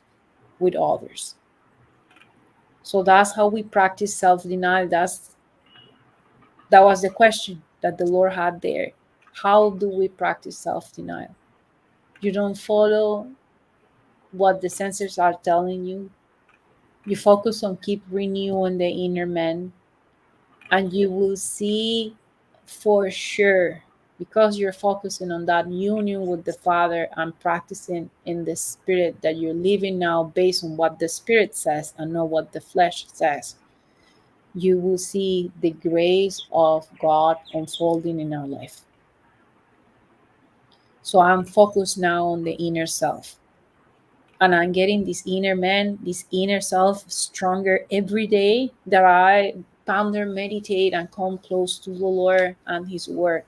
with others. So that's how we practice self-denial. That was the question that the Lord had there. How do we practice self-denial? You don't follow what the senses are telling you. You focus on keep renewing the inner man, and you will see for sure, because you're focusing on that union with the Father and practicing in the Spirit, that you're living now based on what the Spirit says and not what the flesh says. You will see the grace of God unfolding in our life. So I'm focused now on the inner self, and I'm getting this inner man, this inner self stronger every day that I ponder, meditate, and come close to the Lord and His Word.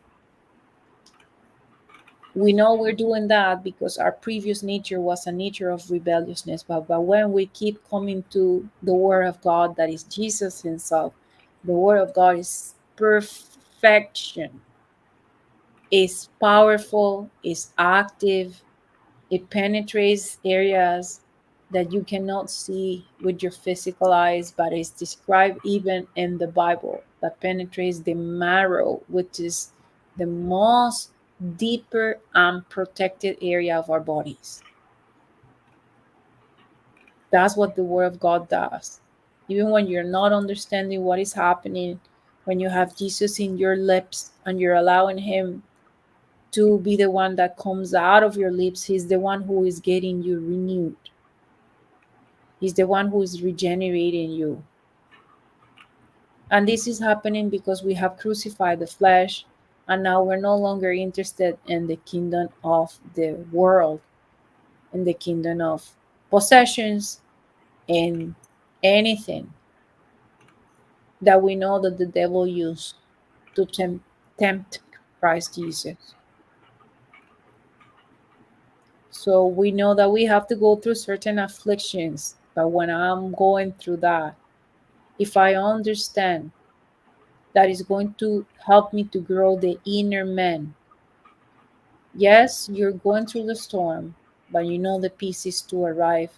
We know we're doing that because our previous nature was a nature of rebelliousness. But when we keep coming to the Word of God, that is Jesus Himself, the Word of God is perfection, is powerful, is active. It penetrates areas that you cannot see with your physical eyes, but is described even in the Bible, that penetrates the marrow, which is the most deeper and protected area of our bodies. That's what the Word of God does. Even when you're not understanding what is happening, when you have Jesus in your lips and you're allowing Him to be the one that comes out of your lips, He's the one who is getting you renewed. He's the one who is regenerating you. And this is happening because we have crucified the flesh, and now we're no longer interested in the kingdom of the world, in the kingdom of possessions, in anything that we know that the devil used to tempt Christ Jesus. So we know that we have to go through certain afflictions, but when I'm going through that, if I understand that is going to help me to grow the inner man. Yes, you're going through the storm, but you know the peace is to arrive,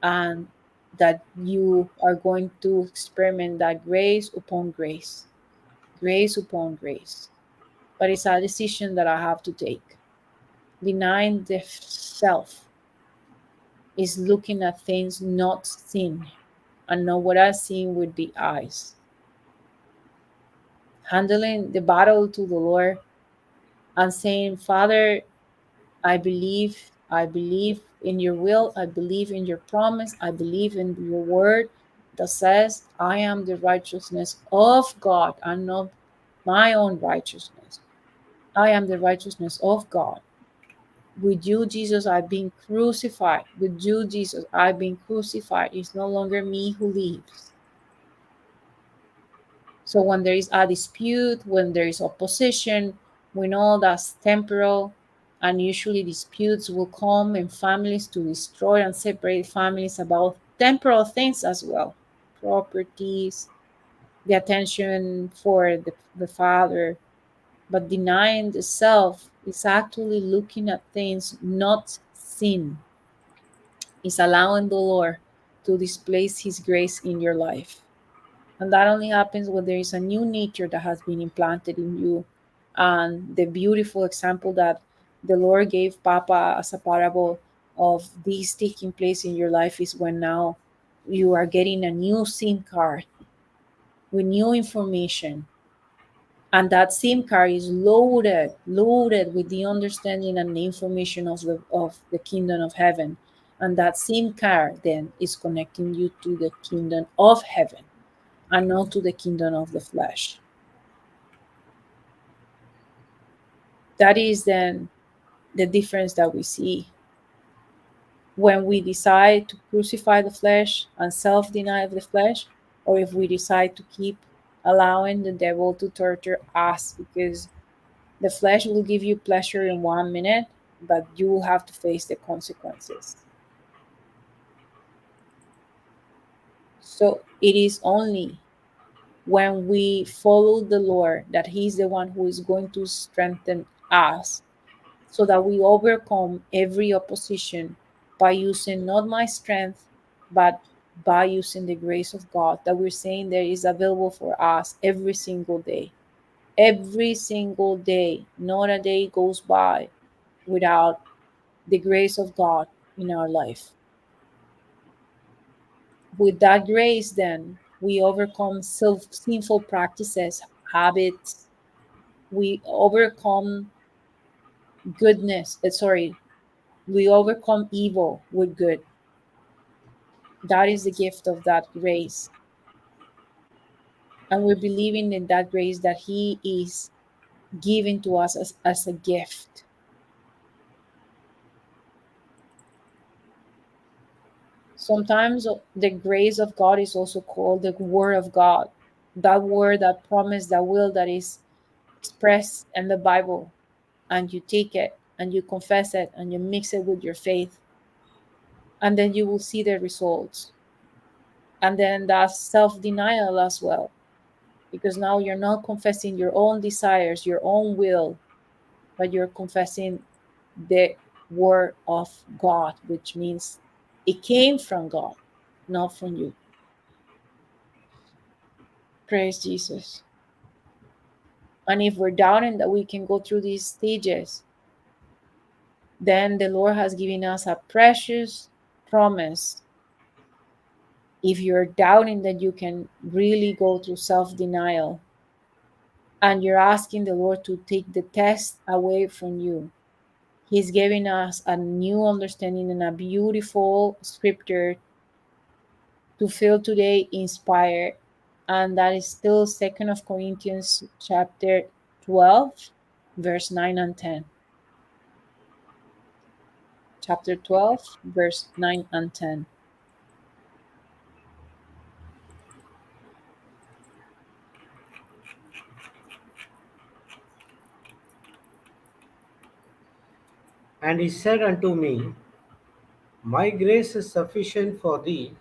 and that you are going to experiment that grace upon grace, grace upon grace. But it's a decision that I have to take. Denying the self is looking at things not seen and not what I see with the eyes. Handling the battle to the Lord and saying, Father, I believe in your will, I believe in your promise, I believe in your word that says, I am the righteousness of God and not my own righteousness. I am the righteousness of God. With you, Jesus, I've been crucified. With you, Jesus, I've been crucified. It's no longer me who lives. So when there is a dispute, when there is opposition, we know that's temporal, and usually disputes will come in families to destroy and separate families about temporal things as well, properties, the attention for the father. But denying the self is actually looking at things not seen, is allowing the Lord to displace His grace in your life. And that only happens when there is a new nature that has been implanted in you. And the beautiful example that the Lord gave Papa as a parable of this taking place in your life is when now you are getting a new SIM card with new information. And that SIM card is loaded with the understanding and the information of the kingdom of heaven. And that SIM card then is connecting you to the kingdom of heaven and not to the kingdom of the flesh. That is then the difference that we see when we decide to crucify the flesh and self deny of the flesh, or if we decide to keep allowing the devil to torture us, because the flesh will give you pleasure in 1 minute, but you will have to face the consequences. So it is only when we follow the Lord that He's the one who is going to strengthen us so that we overcome every opposition by using not my strength, but by using the grace of God that we're saying there is available for us every single day. Every single day, not a day goes by without the grace of God in our life. With that grace, then, we overcome sinful practices, habits, we overcome we overcome evil with good. That is the gift of that grace. And we're believing in that grace that He is giving to us as a gift. Sometimes the grace of God is also called the Word of God. That word, that promise, that will that is expressed in the Bible. And you take it and you confess it and you mix it with your faith. And then you will see the results. And then that's self denial as well, because now you're not confessing your own desires, your own will, but you're confessing the word of God, which means it came from God, not from you. Praise Jesus. And if we're doubting that we can go through these stages, then the Lord has given us a precious promise. If you're doubting that you can really go through self denial and you're asking the Lord to take the test away from you, He's giving us a new understanding and a beautiful scripture to feel today inspired. And that is still 2 Corinthians chapter 12, verse 9 and 10. Chapter 12, verse 9 and 10. And he said unto me, My grace is sufficient for thee,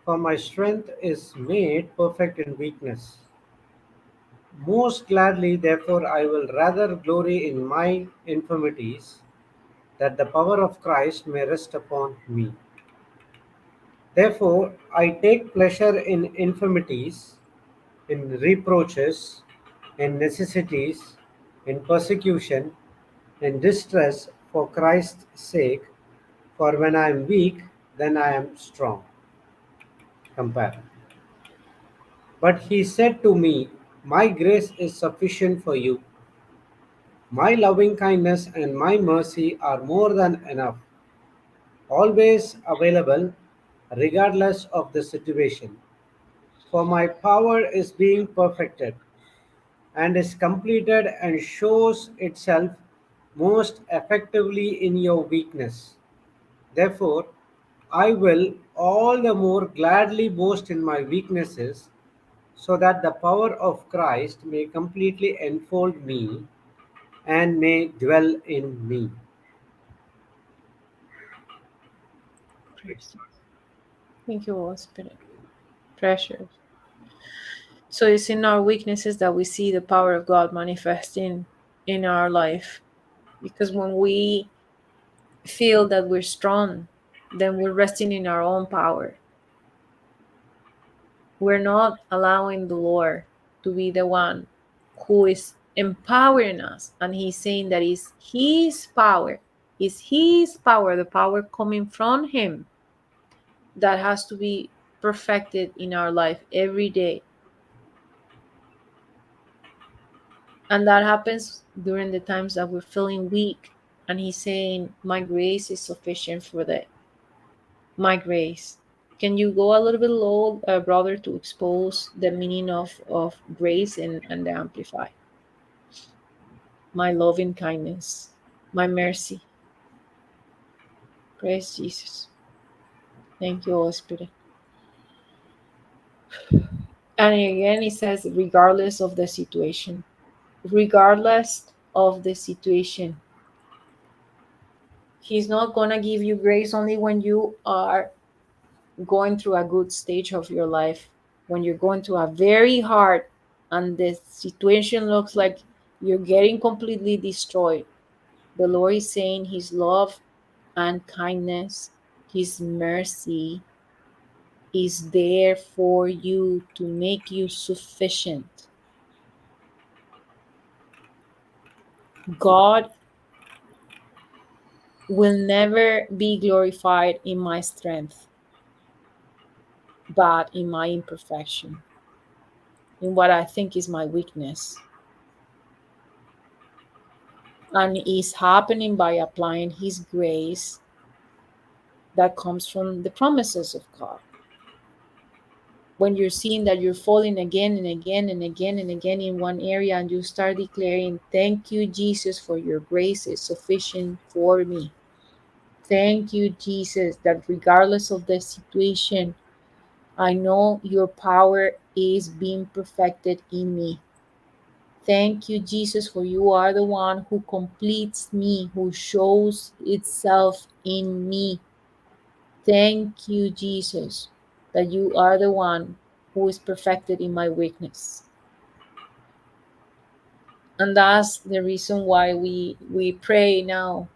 for my strength is made perfect in weakness. Most gladly, therefore, I will rather glory in my infirmities, that the power of Christ may rest upon me. Therefore, I take pleasure in infirmities, in reproaches, in necessities, in persecution, in distress for Christ's sake. For when I am weak, then I am strong. Compare. But he said to me, my grace is sufficient for you. My loving kindness and my mercy are more than enough, always available, regardless of the situation. For my power is being perfected and is completed and shows itself most effectively in your weakness. Therefore, I will all the more gladly boast in my weaknesses, so that the power of Christ may completely enfold me and may dwell in me. Praise you. Thank you, Holy Spirit. Precious. So it's in our weaknesses that we see the power of God manifesting in our life. Because when we feel that we're strong, then we're resting in our own power. We're not allowing the Lord to be the one who is empowering us. And He's saying that is His power, the power coming from Him, that has to be perfected in our life every day. And that happens during the times that we're feeling weak. And He's saying, my grace is sufficient for that. My grace. Can you go a little bit low, brother, to expose the meaning of grace and amplify? My loving kindness, my mercy. Praise Jesus. Thank you, Holy Spirit. And again, it says, regardless of the situation. Regardless of the situation. He's not going to give you grace only when you are going through a good stage of your life, when you're going through a very hard and the situation looks like you're getting completely destroyed. The Lord is saying His love and kindness, His mercy is there for you to make you sufficient. God will never be glorified in my strength, but in my imperfection, in what I think is my weakness. And is happening by applying His grace that comes from the promises of God. When you're seeing that you're falling again and again and again and again in one area, and you start declaring, thank you, Jesus, for your grace is sufficient for me. Thank you, Jesus, that regardless of the situation, I know your power is being perfected in me. Thank you, Jesus, for you are the one who completes me, who shows itself in me. Thank you, Jesus, that you are the one who is perfected in my weakness. And that's the reason why we pray now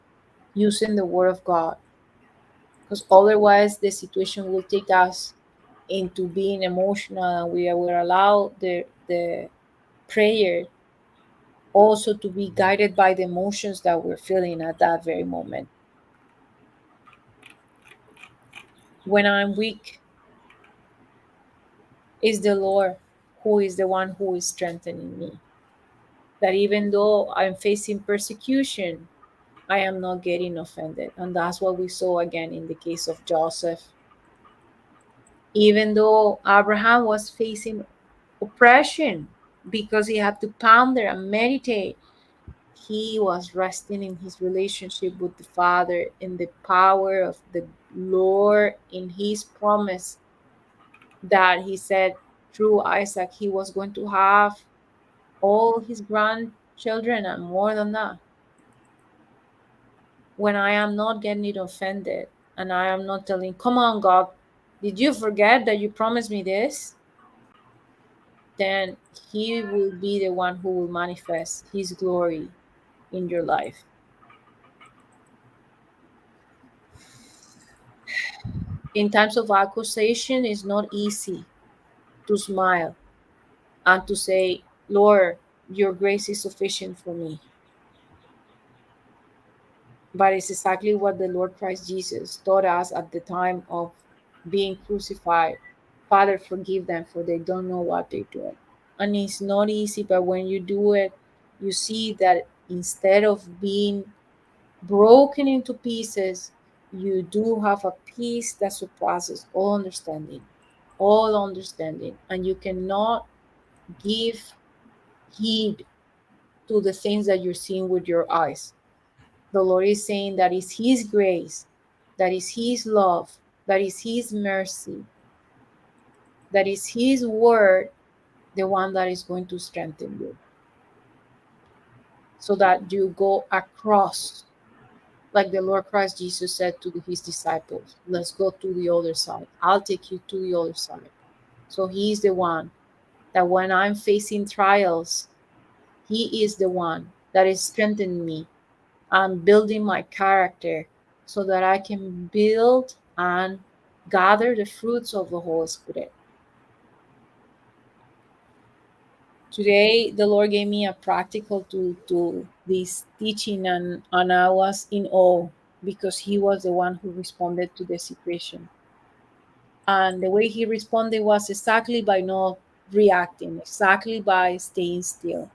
using the word of God. Because otherwise the situation will take us into being emotional, and we will allow the prayer also to be guided by the emotions that we're feeling at that very moment. When I'm weak, is the Lord who is the one who is strengthening me. That even though I'm facing persecution, I am not getting offended. And that's what we saw again in the case of Joseph. Even though Abraham was facing oppression because he had to ponder and meditate, he was resting in his relationship with the Father, in the power of the Lord, in His promise that He said through Isaac he was going to have all his grandchildren and more than that. When I am not getting offended and I am not telling, come on, God, did you forget that you promised me this? then He will be the one who will manifest His glory in your life. In times of accusation, it's not easy to smile and to say, Lord, your grace is sufficient for me. But it's exactly what the Lord Christ Jesus taught us at the time of being crucified. Father, forgive them, for they don't know what they're doing. And it's not easy, but when you do it, you see that instead of being broken into pieces, you do have a peace that surpasses all understanding, and you cannot give heed to the things that you're seeing with your eyes. The Lord is saying that is His grace, that is His love, that is His mercy, that is His word, the one that is going to strengthen you, so that you go across, like the Lord Christ Jesus said to His disciples, let's go to the other side. I'll take you to the other side. So He is the one that when I'm facing trials, He is the one that is strengthening me and building my character so that I can build and gather the fruits of the Holy Spirit. Today, the Lord gave me a practical to this teaching, and I was in awe because He was the one who responded to the situation. And the way He responded was exactly by not reacting, exactly by staying still.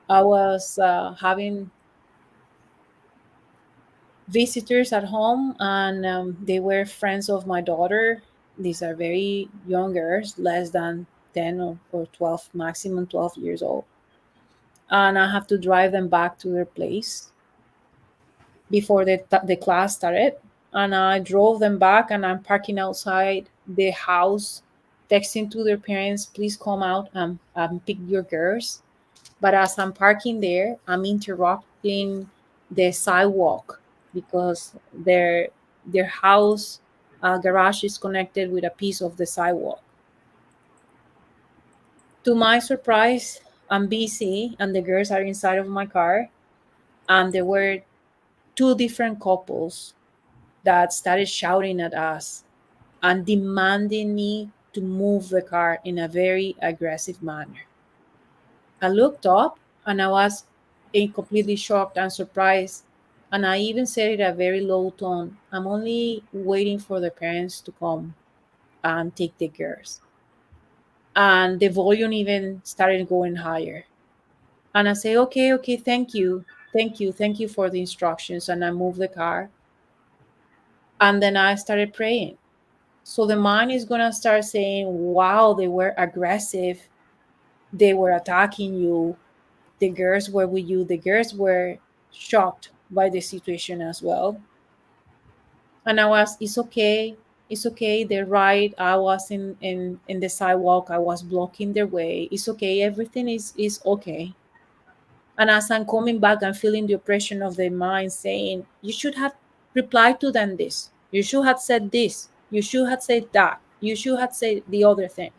I was having visitors at home, and they were friends of my daughter. These are very young girls, less than 10 or 12, maximum 12 years old. And I have to drive them back to their place before the class started. And I drove them back, and I'm parking outside the house, texting to their parents, please come out and pick your girls. But as I'm parking there, I'm interrupting the sidewalk because their house garage is connected with a piece of the sidewalk. To my surprise, I'm busy and the girls are inside of my car, and there were two different couples that started shouting at us and demanding me to move the car in a very aggressive manner. I looked up and I was completely shocked and surprised. And I even said it at a very low tone, I'm only waiting for the parents to come and take the girls. And the volume even started going higher. And I say, okay, okay, thank you. Thank you for the instructions. And I moved the car. And then I started praying. So the mind is going to start saying, wow, they were aggressive. They were attacking you. The girls were with you. The girls were shocked by the situation as well. And I was, it's okay. They're right. I was in the sidewalk. I was blocking their way. It's okay. Everything is okay. And as I'm coming back, I'm feeling the oppression of the mind saying, you should have replied to them this. You should have said this. You should have said that. You should have said the other thing.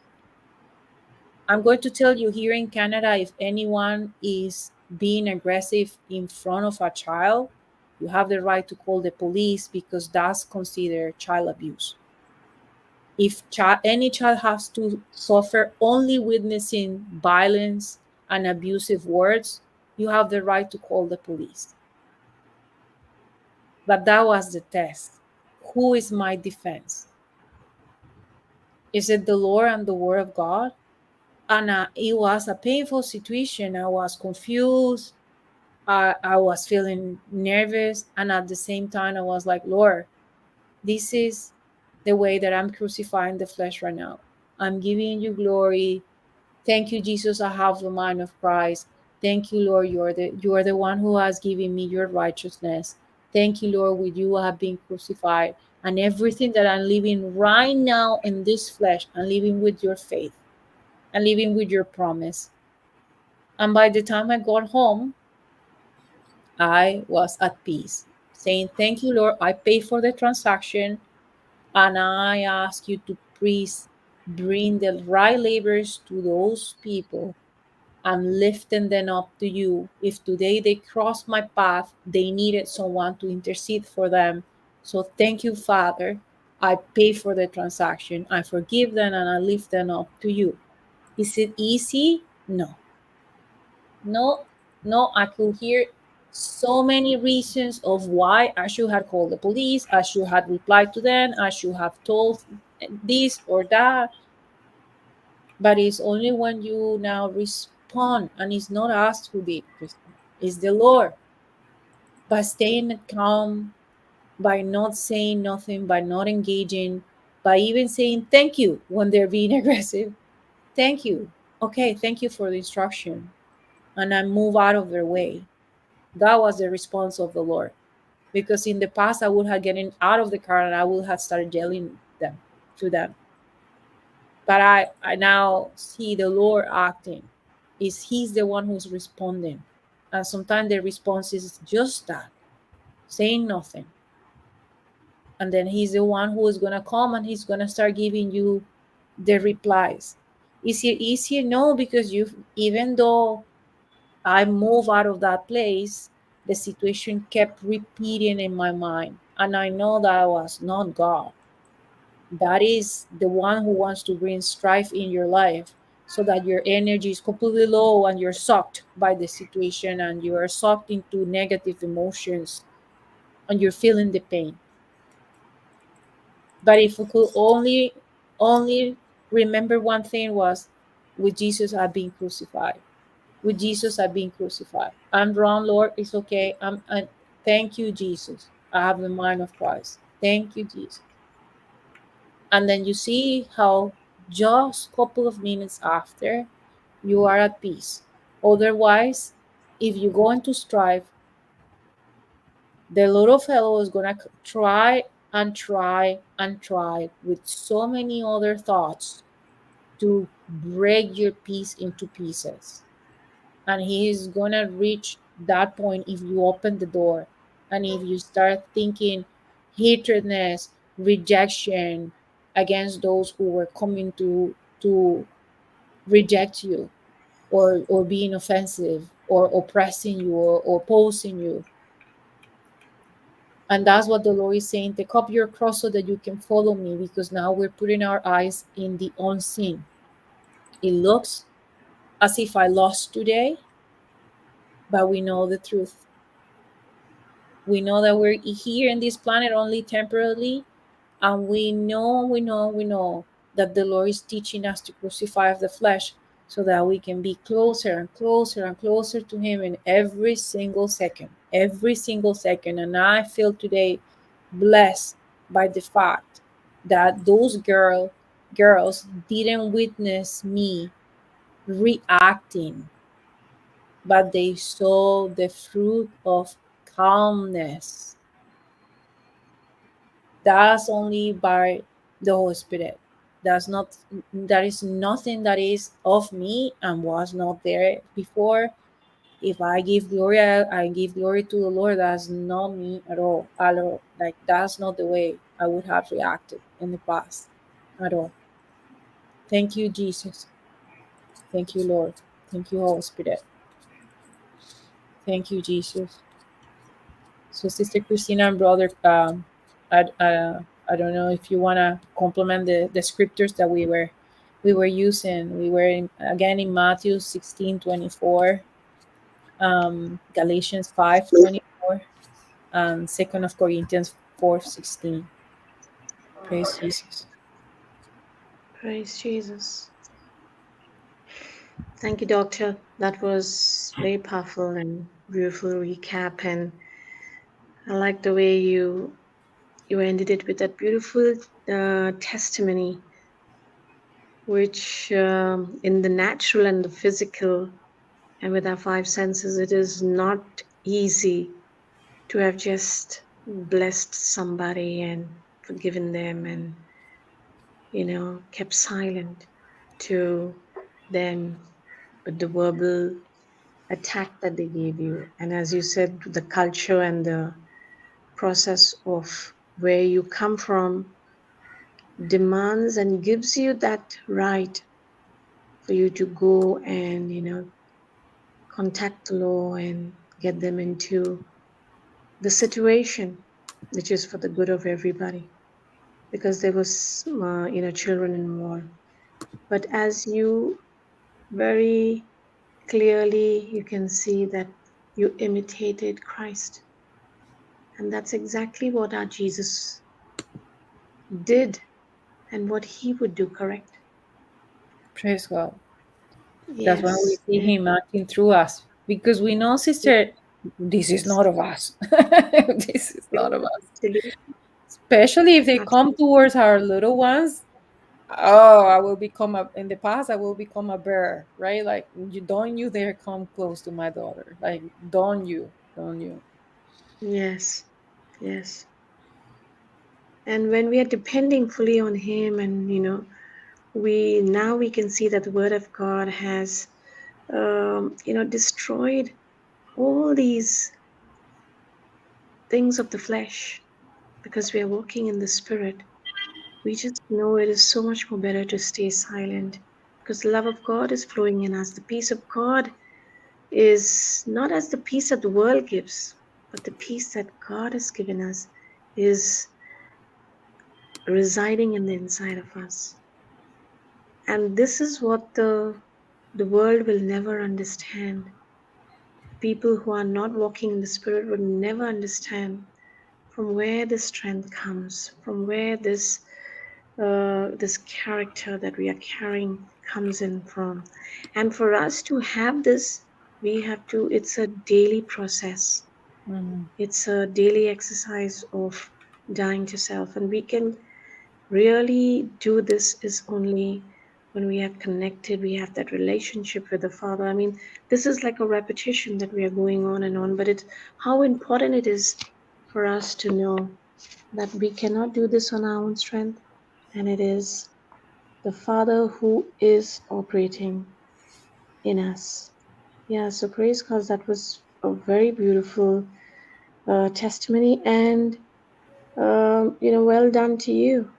I'm going to tell you here in Canada, if anyone is being aggressive in front of a child, you have the right to call the police because that's considered child abuse. If any child has to suffer only witnessing violence and abusive words, you have the right to call the police. But that was the test. Who is my defense? Is it the Lord and the Word of God? And it was a painful situation. I was confused. I was feeling nervous. And at the same time, I was like, Lord, this is the way that I'm crucifying the flesh right now. I'm giving you glory. Thank you, Jesus. I have the mind of Christ. Thank you, Lord. You are the one who has given me your righteousness. Thank you, Lord. With you I have been crucified. And everything that I'm living right now in this flesh, I'm living with your faith. I'm living with your promise. And by the time I got home, I was at peace, saying, thank you, Lord. I paid for the transaction, and I ask you to please bring the right labors to those people and lifting them up to you. If today they crossed my path, they needed someone to intercede for them. So thank you, Father. I pay for the transaction. I forgive them and I lift them up to you. Is it easy? No. No, no, I could hear so many reasons of why I should have called the police, I should have replied to them, I should have told this or that. But it's only when you now respond, and it's not us who did respond, it's the Lord. By staying calm, by not saying nothing, by not engaging, by even saying thank you when they're being aggressive. Thank you. Okay, thank you for the instruction. And I move out of their way. That was the response of the Lord. Because in the past, I would have gotten out of the car and I would have started yelling them to them. But I now see the Lord acting. Is He's the one who's responding. And sometimes the response is just that, saying nothing. And then He's the one who is gonna come and He's gonna start giving you the replies. Is it easier? No, because you, even though I moved out of that place, the situation kept repeating in my mind. And I know that was not God. That is the one who wants to bring strife in your life so that your energy is completely low and you're sucked by the situation and you are sucked into negative emotions and you're feeling the pain. But if we could only remember one thing was with Jesus I've been crucified. With Jesus I've been crucified. I'm wrong, Lord. It's okay. Thank you, Jesus. I have the mind of Christ. Thank you, Jesus. And then you see how just a couple of minutes after you are at peace. Otherwise, if you go into strife, the little fellow is gonna try and try and try with so many other thoughts to break your peace into pieces. And he is gonna reach that point if you open the door and if you start thinking hatredness, rejection against those who were coming to reject you or being offensive or oppressing you or opposing you. And that's what the Lord is saying, take up your cross so that you can follow me, because now we're putting our eyes in the unseen. It looks as if I lost today, but we know the truth. We know that we're here in this planet only temporarily, and we know that the Lord is teaching us to crucify the flesh so that we can be closer and closer and closer to Him in every single second, every single second. And I feel today blessed by the fact that those girls didn't witness me reacting, but they saw the fruit of calmness. That's only by the Holy Spirit. That is nothing that is of me and was not there before. If I give glory, I give glory to the Lord. That's not me at all. At all. Like that's not the way I would have reacted in the past at all. Thank you, Jesus. Thank you, Lord. Thank you, Holy Spirit. Thank you, Jesus. So, Sister Christina and brother, I don't know if you wanna complement the scriptures that we were using. We were again in Matthew 16:24, Galatians 5:24, and 2 Corinthians 4:16. Praise Jesus. Praise Jesus. Thank you, Doctor. That was very powerful and beautiful recap. And I like the way you ended it with that beautiful testimony, which in the natural and the physical and with our five senses, it is not easy to have just blessed somebody and forgiven them and, kept silent to them with the verbal attack that they gave you. And as you said, the culture and the process of where you come from demands and gives you that right for you to go and, contact the law and get them into the situation, which is for the good of everybody, because there was, children involved. But as you very clearly, you can see that you imitated Christ. And that's exactly what our Jesus did and what he would do, correct? Praise God. That's when we Yes, see yes, him acting through us. Because we know, sister, this is yes. not of us. This is not of us. Absolutely, Especially if they come absolutely. towards our little ones. Oh, I will become a in the past, I will become a bear, right? Like you dare come close to my daughter. Like don't you. Yes, yes. And when we are depending fully on him, and we can see that the word of God has destroyed all these things of the flesh, because we are walking in the spirit. We just know it is so much more better to stay silent, because the love of God is flowing in us. The peace of God is not as the peace that the world gives, but the peace that God has given us is residing in the inside of us. And this is what the world will never understand. People who are not walking in the spirit will never understand from where this strength comes, from where this character that we are carrying comes in from. And for us to have this, we have to, it's a daily process. Mhm. It's a daily exercise of dying to self. And we can really do this is only when we are connected, we have that relationship with the Father. I mean, this is like a repetition that we are going on, but it's how important it is for us to know that we cannot do this on our own strength, and it is the Father who is operating in us. Yeah, so praise God, that was a very beautiful testimony, and well done to you.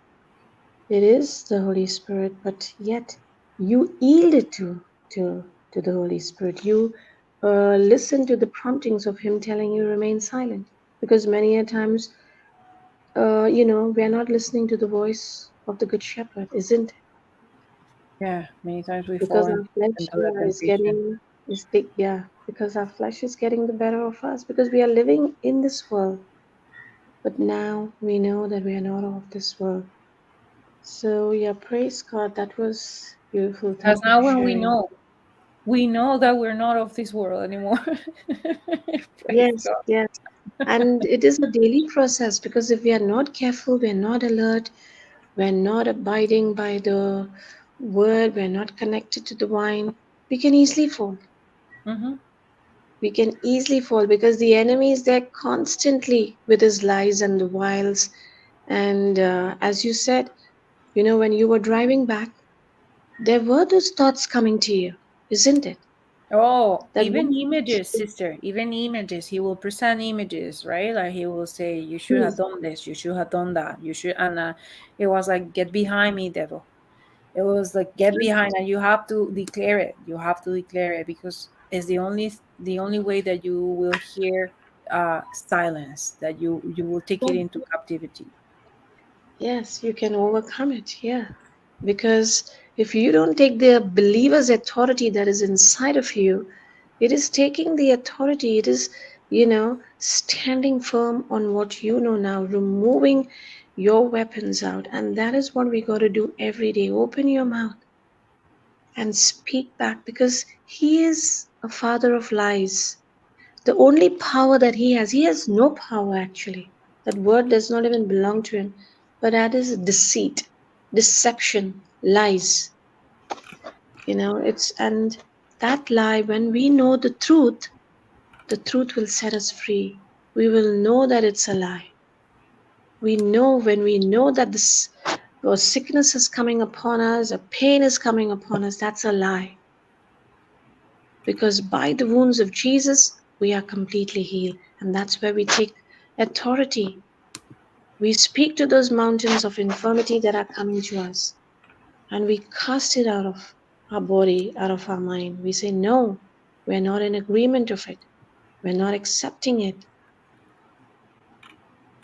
It is the Holy Spirit, but yet you yielded to the Holy Spirit. You listen to the promptings of Him telling you remain silent, because many a times, we are not listening to the voice of the Good Shepherd, isn't it? Yeah, many times we fall Because our flesh, into that is temptation. getting is big, yeah. Because our flesh is getting the better of us. Because we are living in this world, but now we know that we are not of this world. So yeah, praise God. That was beautiful. Because Thank you now for when sharing. we know that we're not of this world anymore. Praise Yes, God. yes. And it is a daily process, because if we are not careful, we are not alert, we're not abiding by the word, we're not connected to the vine, we can easily fall. Hmm. We can easily fall, because the enemy is there constantly with his lies and the wiles. And as you said, when you were driving back, there were those thoughts coming to you, isn't it? Oh, That even one, images, sister, even images. He will present images, right? Like he will say, "You should have yes, done this. You should have done that. You should." And it was like, "Get behind me, devil." It was like, "Get behind," and you have to declare it. You have to declare it because it's the only way that you will hear silence. That you will take it into captivity. yes, you can overcome it. Yeah. Because if you don't take the believer's authority that is inside of you, it is taking the authority, it is, standing firm on what you know now, removing your weapons out. And that is what we got to do every day. Open your mouth and speak back, because He is a father of lies. The only power that he has no power actually. That word does not even belong to him. But that is deceit, deception, lies. It's, and that lie, when we know the truth will set us free. We will know that it's a lie. We know, when we know that this or sickness is coming upon us, a pain is coming upon us, that's a lie. Because by the wounds of Jesus, we are completely healed. And that's where we take authority. We speak to those mountains of infirmity that are coming to us, and we cast it out of our body, out of our mind. We say, no, we're not in agreement of it. We're not accepting it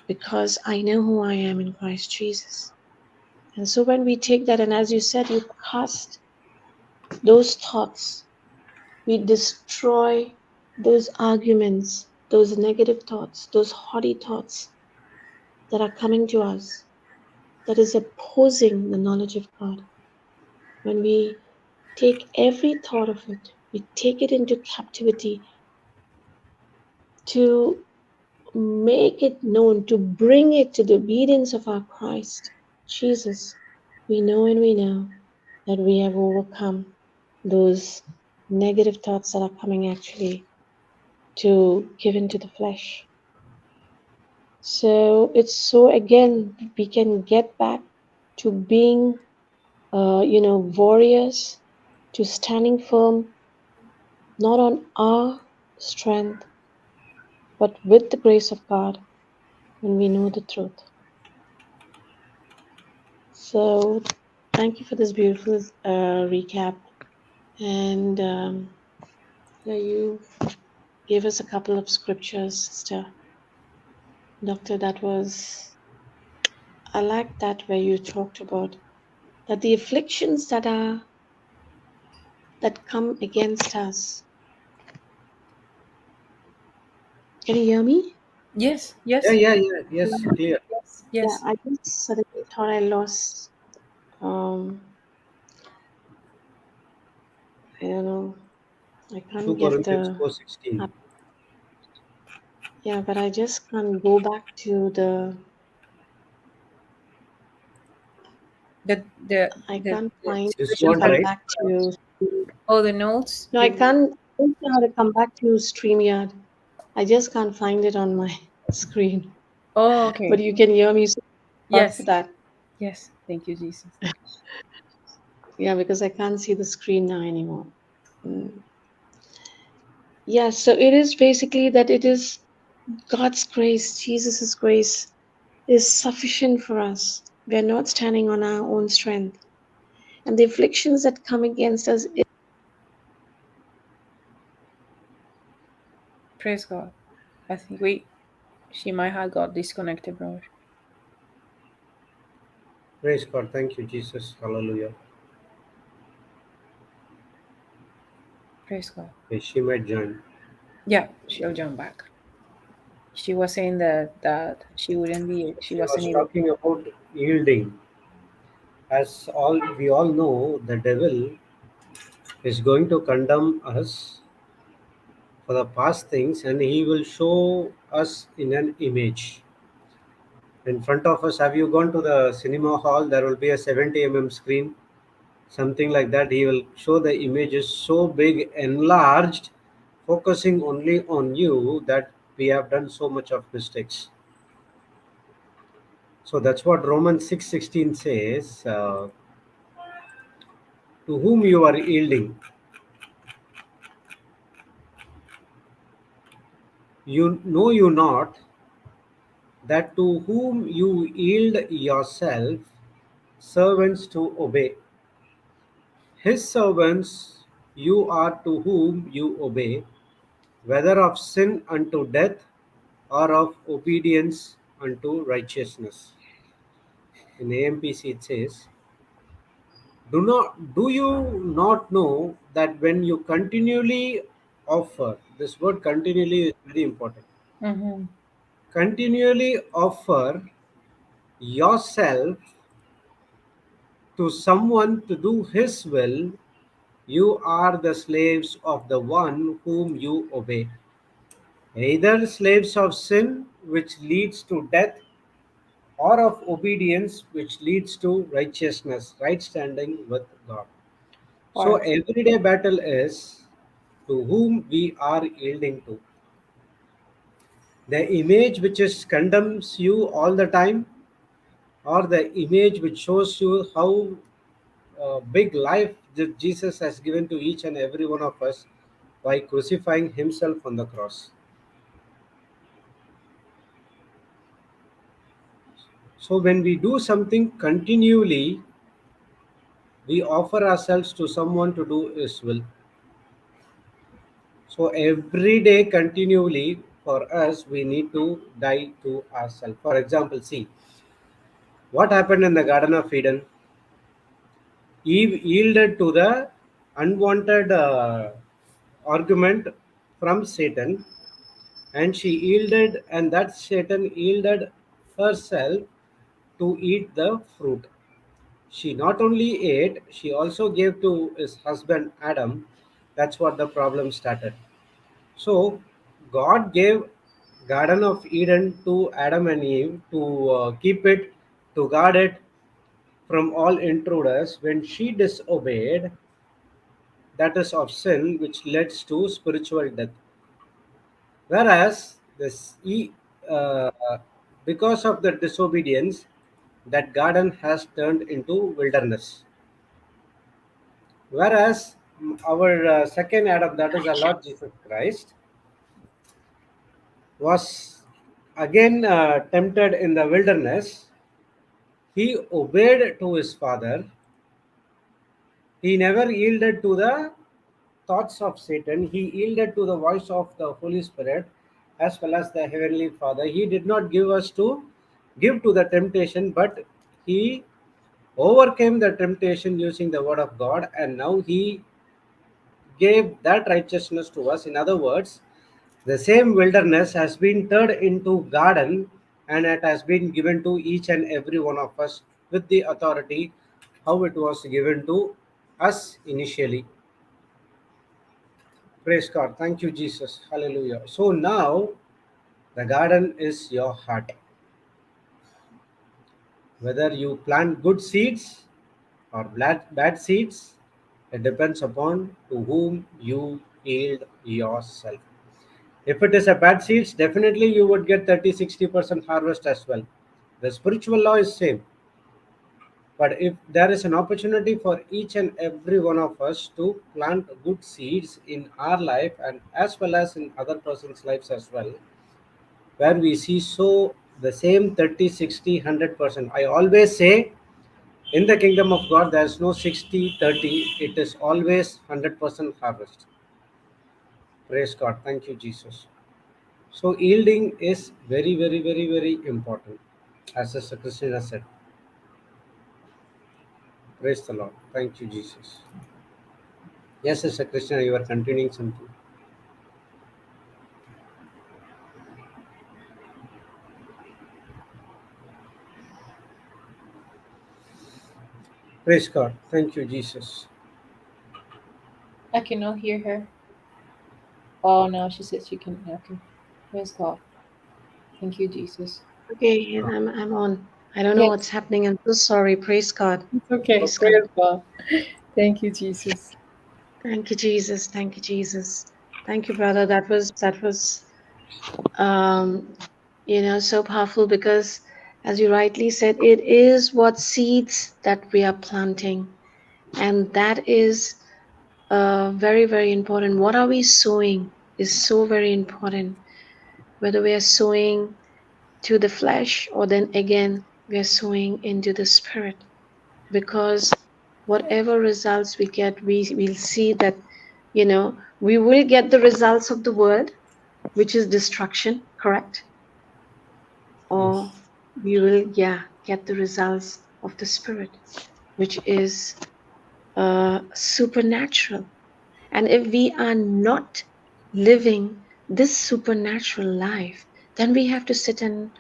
because I know who I am in Christ Jesus. And so when we take that, and as you said, you cast those thoughts, we destroy those arguments, those negative thoughts, those haughty thoughts that are coming to us, that is opposing the knowledge of God. When we take every thought of it, we take it into captivity to make it known, to bring it to the obedience of our Christ Jesus. We know and we know that we have overcome those negative thoughts that are coming actually to give into the flesh. So it's so again, we can get back to being, warriors, to standing firm, not on our strength, but with the grace of God when we know the truth. So thank you for this beautiful recap. And you gave us a couple of scriptures, Sister Doctor. I like that where you talked about that the afflictions that come against us. Can you hear me? Yes, Yeah, yes, yeah, yeah. Yes, clear. yes, Yeah, yes. I just suddenly thought I lost. Um, I don't know. I 2 can't get Corinthians the 4:16. up. Yeah, but I just can't go back to the. The I the, can't the find This to situation one, come part. right? back to. Oh, the notes. No, I can't. I don't know how to come back to StreamYard. I just can't find it on my screen. Oh, But okay. you can hear me. So God for Yes, that. yes. Thank you, Jesus. Yeah, because I can't see the screen now anymore. Mm. Yeah, so it is basically that it is God's grace, Jesus' grace is sufficient for us. We are not standing on our own strength. And the afflictions that come against us, Praise God. I think she might have got disconnected, brother. Praise God. Thank you, Jesus. Hallelujah. Praise God. Okay, she might join. Yeah, she'll jump back. She was saying that she She wasn't was able. talking about yielding. As all we all know, the devil is going to condemn us for the past things, and he will show us in an image in front of us. Have you gone to the cinema hall? There will be a 70 screen, something like that. He will show the images so big, enlarged, focusing only on you, that we have done so much of mistakes. So that's what Romans 6:16 says. To whom you are yielding, you know you not that to whom you yield yourself servants to obey. His servants you are, to whom you obey, whether of sin unto death or of obedience unto righteousness. In AMPC it says, do you not know that when you continually offer, this word continually is very important, Mm-hmm. continually offer yourself to someone to do his will, you are the slaves of the one whom you obey, either slaves of sin, which leads to death, or of obedience, which leads to righteousness, right standing with God. So, Wow. everyday battle is to whom we are yielding to. The image which is condemns you all the time, or the image which shows you how big life that Jesus has given to each and every one of us by crucifying himself on the cross. So when we do something continually, we offer ourselves to someone to do his will. So every day continually for us we need to die to ourselves. For example, see what happened in the Garden of Eden. Eve yielded to the unwanted argument from Satan, and she yielded, and that Satan yielded herself to eat the fruit. She not only ate, she also gave to his husband Adam. That's what the problem started. So God gave Garden of Eden to Adam and Eve to keep it, to guard it from all intruders. When she disobeyed, that is of sin, which leads to spiritual death. Whereas uh, because of the disobedience, that garden has turned into wilderness. Whereas our second Adam, that is our Lord Jesus Christ, was again tempted in the wilderness. He obeyed to his father. He never yielded to the thoughts of Satan. He yielded to the voice of the Holy Spirit as well as the Heavenly Father. He did not give to the temptation, but he overcame the temptation using the word of God, and now he gave that righteousness to us. In other words, the same wilderness has been turned into garden, and it has been given to each and every one of us with the authority how it was given to us initially. Praise God. Thank you, Jesus. Hallelujah. So now the garden is your heart. Whether you plant good seeds or bad seeds, it depends upon to whom you yield yourself. If it is a bad seeds, definitely you would get 30-60% harvest as well. The spiritual law is same. But if there is an opportunity for each and every one of us to plant good seeds in our life and as well as in other person's lives as well, where we see so the same 30-60-100%. I always say in the kingdom of God, there is no 60-30, it is always 100% harvest. Praise God. Thank you, Jesus. So, yielding is very, very, very, very important, as Sister Christina said. Praise the Lord. Thank you, Jesus. Yes, Sister Christina, you are continuing something. Praise God. Thank you, Jesus. I cannot hear her. Oh, now she says she can. Okay. Praise God. Thank you, Jesus. Okay, and I'm on. I don't know Yes, what's happening. I'm so sorry. Praise God. it's okay. Praise God. Praise God. Thank you, Jesus. Thank you, Jesus. Thank you, Jesus. Thank you, brother. That was um so powerful because as you rightly said, it is what seeds that we are planting. And that is very, very important. What are we sowing is so very important. Whether we are sowing to the flesh or then again we are sowing into the spirit, because whatever results we get, we will see that we will get the results of the world, which is destruction, correct? Or Yes. we will, yeah, get the results of the spirit, which is supernatural. And if we are not living this supernatural life, then we have to sit and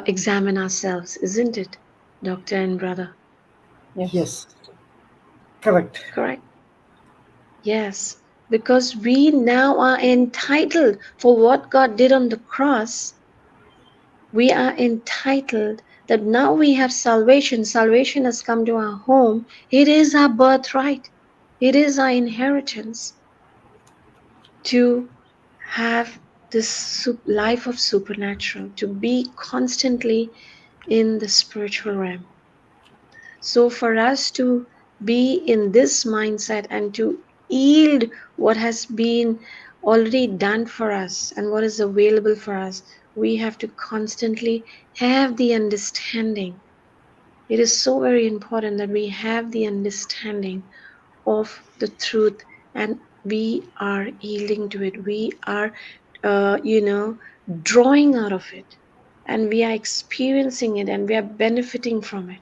examine ourselves, isn't it, doctor and brother? Yes. Yes. Correct. Correct? Yes, because we now are entitled for what God did on the cross. We are entitled that now we have salvation. Salvation has come to our home. It is our birthright. It is our inheritance to have this life of supernatural, to be constantly in the spiritual realm. So, for us to be in this mindset and to yield what has been already done for us and what is available for us, we have to constantly have the understanding. It is so very important that we have the understanding of the truth, and we are yielding to it. We are, drawing out of it, and we are experiencing it, and we are benefiting from it.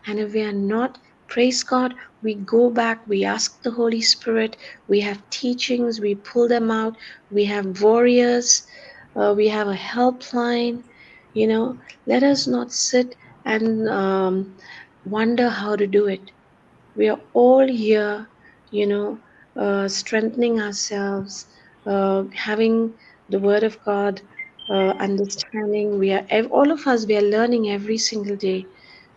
And if we are not, praise God, we go back, we ask the Holy Spirit, we have teachings, we pull them out, we have warriors, we have a helpline. Let us not sit and wonder how to do it. We are all here, you know, strengthening ourselves, having the Word of God, understanding. All of us, we are learning every single day,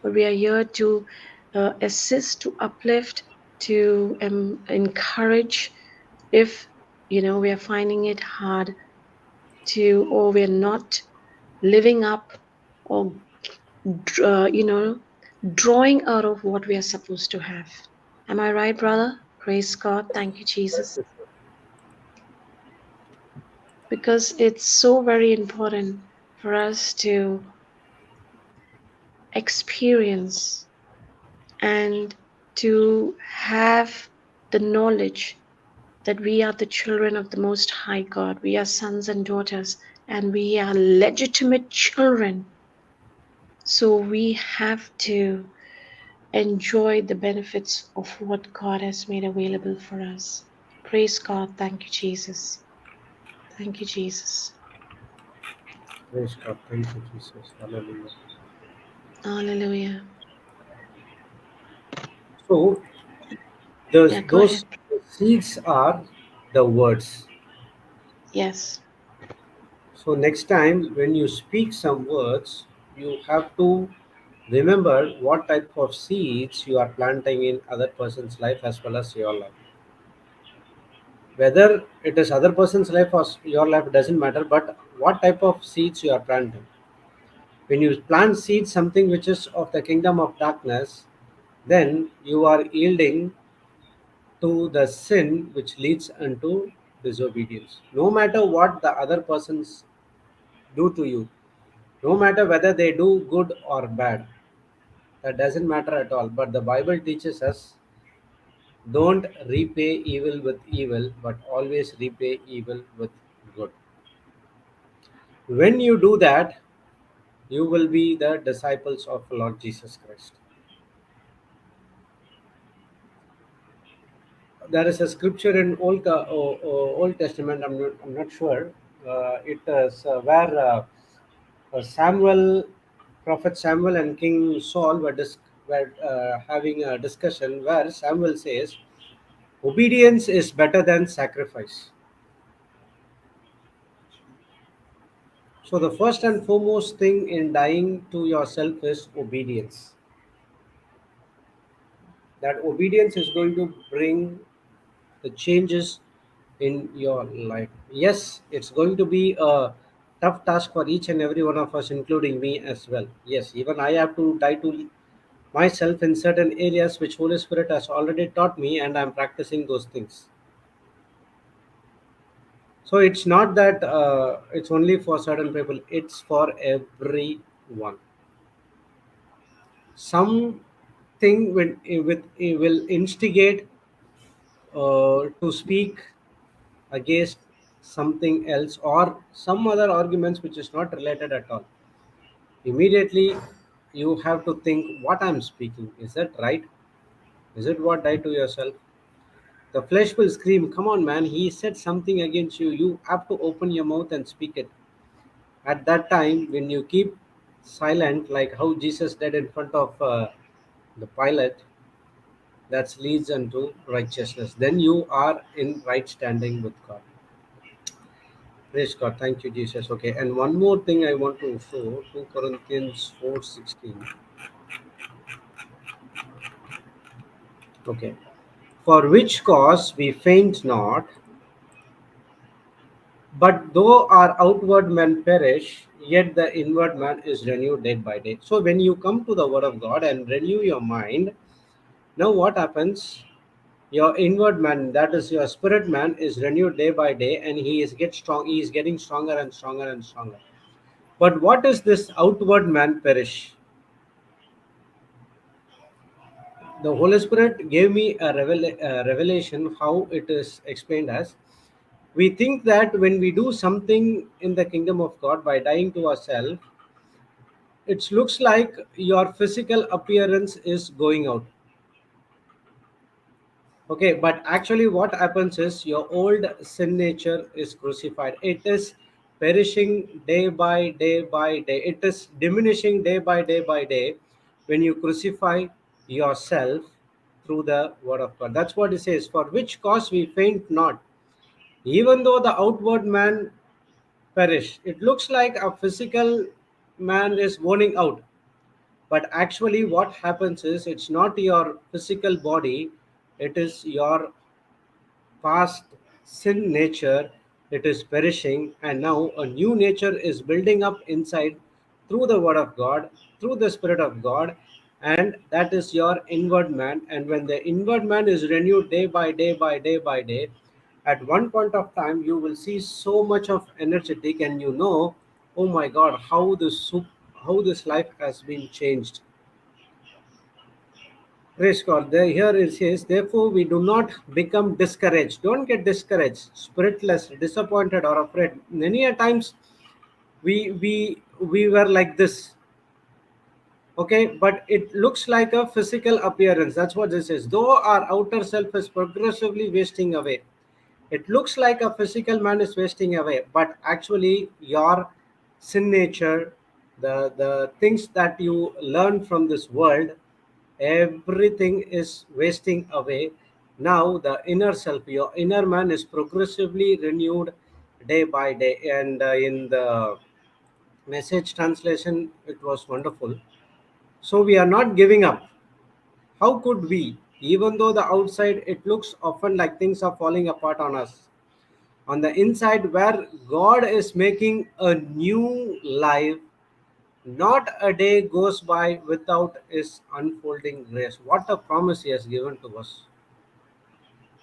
but we are here to assist, to uplift, to encourage. If we are finding it hard to, or we're not living up, or dr- you know drawing out of what we are supposed to have. Am I right, brother? Praise God. Thank you, Jesus. Because it's so very important for us to experience and to have the knowledge that we are the children of the Most High God. We are sons and daughters, and we are legitimate children. So we have to enjoy the benefits of what God has made available for us. Praise God. Thank you, Jesus. Thank you, Jesus. Praise God. Thank you, Jesus. Hallelujah. Hallelujah. So Yeah, go ahead. those seeds are the words. Yes. So next time when you speak some words, you have to remember what type of seeds you are planting in other person's life as well as your life. Whether it is other person's life or your life doesn't matter, but what type of seeds you are planting. When you plant seeds something which is of the kingdom of darkness, then you are yielding to the sin which leads unto disobedience. No matter what the other persons do to you, no matter whether they do good or bad, that doesn't matter at all. But the Bible teaches us, don't repay evil with evil, but always repay evil with good. When you do that, you will be the disciples of Lord Jesus Christ. There is a scripture in Old Testament. I'm not sure. It is where Samuel, Prophet Samuel, and King Saul were having a discussion where Samuel says, "Obedience is better than sacrifice." So the first and foremost thing in dying to yourself is obedience. That obedience is going to bring the changes in your life. Yes, it's going to be a tough task for each and every one of us, including me as well. Yes, even I have to die to myself in certain areas which Holy Spirit has already taught me, and I'm practicing those things. So it's not that it's only for certain people, it's for everyone. Something will instigate to speak against something else or some other arguments which is not related at all. Immediately you have to think, what I'm speaking, is that right? Is it what? Die to yourself. The flesh will scream, come on man, he said something against you, you have to open your mouth and speak it. At that time when you keep silent, like how Jesus did in front of the Pilate, that leads unto righteousness, then you are in right standing with God. Praise God. Thank you, Jesus. Okay, and one more thing I want to show, 2 Corinthians 4:16. Okay. For which cause we faint not, but though our outward man perish, yet the inward man is renewed day by day. So when you come to the Word of God and renew your mind, now what happens? Your inward man, that is your spirit man, is renewed day by day, and he is getting stronger and stronger and stronger. But what is this outward man perish? The Holy Spirit gave me a revelation how it is explained as, we think that when we do something in the kingdom of God by dying to ourselves, it looks like your physical appearance is going out. Okay, but actually, what happens is your old sin nature is crucified. It is perishing day by day by day. It is diminishing day by day by day when you crucify yourself through the word of God. That's what it says. For which cause we faint not, even though the outward man perish. It looks like a physical man is worning out, but actually, what happens is it's not your physical body, it is your past sin nature. It is perishing, and now a new nature is building up inside through the word of God, through the spirit of God, and that is your inward man. And when the inward man is renewed day by day by day by day, at one point of time you will see so much of energetic, and you know, oh my God, how this life has been changed. Praise God. Here it says, therefore, we do not become discouraged. Don't get discouraged, spiritless, disappointed, or afraid. Many a times we were like this, okay, but it looks like a physical appearance. That's what this is. Though our outer self is progressively wasting away, it looks like a physical man is wasting away, but actually your sin nature, the things that you learn from this world, everything is wasting away. Now the inner self, your inner man, is progressively renewed day by day. And in the message translation, it was wonderful. So we are not giving up. How could we? Even though the outside it looks often like things are falling apart on us, on the inside, where God is making a new life, not a day goes by without his unfolding grace. What a promise he has given to us.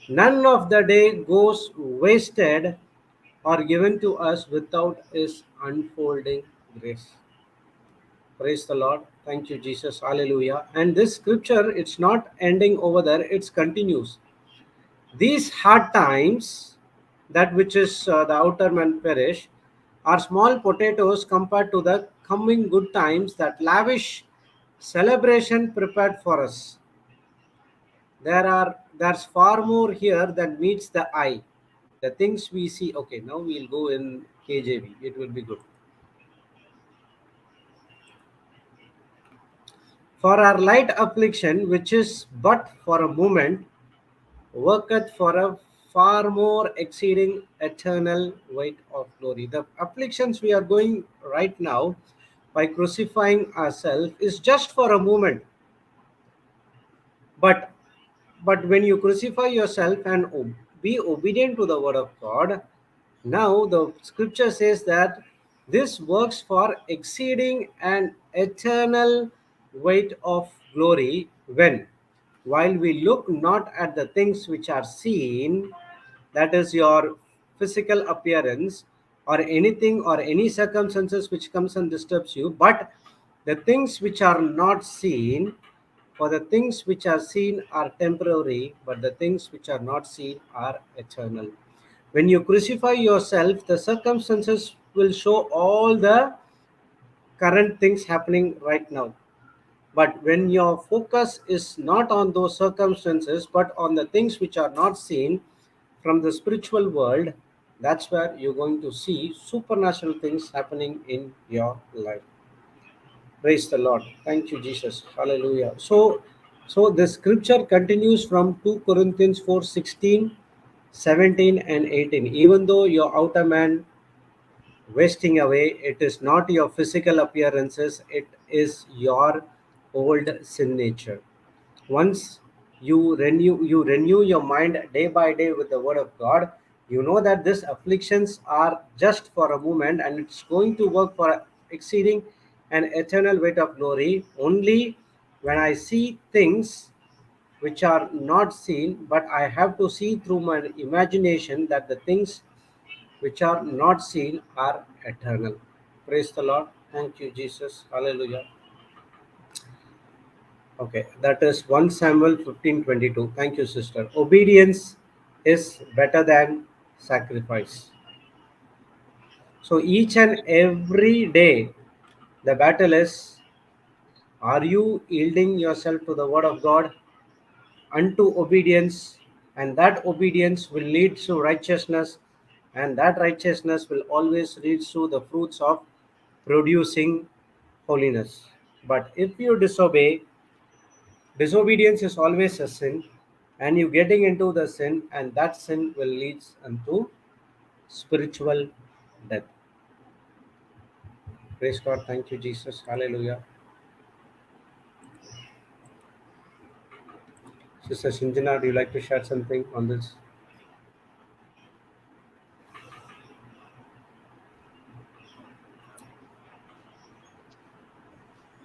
None of the day goes wasted or given to us without his unfolding grace. Praise the Lord. Thank you, Jesus. Hallelujah. And this scripture, it's not ending over there, it continues. These hard times, that which is the outer man perish, are small potatoes compared to the coming good times that lavish celebration prepared for us. There's far more here than meets the eye. The things we see. Okay, now we'll go in KJV. It will be good. For our light affliction, which is but for a moment, worketh for a far more exceeding eternal weight of glory. The afflictions we are going right now by crucifying ourselves is just for a moment. But when you crucify yourself and be obedient to the word of God, now the scripture says that this works for exceeding an eternal weight of glory, when while we look not at the things which are seen, that is your physical appearance, or anything or any circumstances which comes and disturbs you, but the things which are not seen. For the things which are seen are temporary, but the things which are not seen are eternal. When you crucify yourself, the circumstances will show all the current things happening right now. But when your focus is not on those circumstances, but on the things which are not seen from the spiritual world, that's where you're going to see supernatural things happening in your life. Praise the Lord. Thank you, Jesus. Hallelujah. So the scripture continues from 2 Corinthians 4:16, 17, and 18. Even though your outer man wasting away, it is not your physical appearances, it is your old sin nature. Once you renew your mind day by day with the word of God, you know that these afflictions are just for a moment, and it's going to work for exceeding an eternal weight of glory. Only when I see things which are not seen, but I have to see through my imagination that the things which are not seen are eternal. Praise the Lord. Thank you, Jesus. Hallelujah. Okay, that is 1 Samuel 15:22. Thank you, sister. Obedience is better than sacrifice. So each and every day, the battle is, are you yielding yourself to the word of God unto obedience? And that obedience will lead to righteousness, and that righteousness will always lead to the fruits of producing holiness. But if you disobey, disobedience is always a sin, and you getting into the sin, and that sin will lead unto spiritual death. Praise God. Thank you, Jesus. Hallelujah. Sister Shinjana, do you like to share something on this?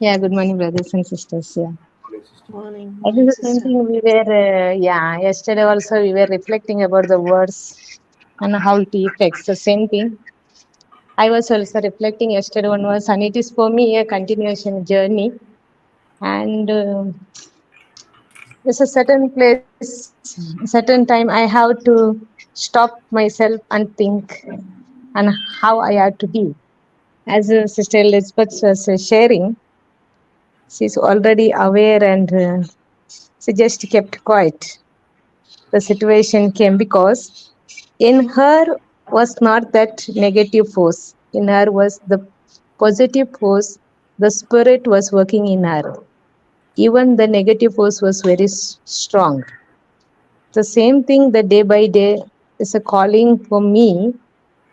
Yeah, good morning, brothers and sisters. Yeah, Morning, sister. Morning, I morning, think the same sister. thing we were, yesterday also we were reflecting about the words and how it affects the same thing. I was also reflecting yesterday on was, and it is for me a continuation journey. And there's a certain place, certain time I have to stop myself and think and how I have to be. As Sister Elizabeth was sharing, she's already aware and she just kept quiet. The situation came because in her was not that negative force. In her was the positive force. The spirit was working in her. Even the negative force was very strong. The same thing, the day by day is a calling for me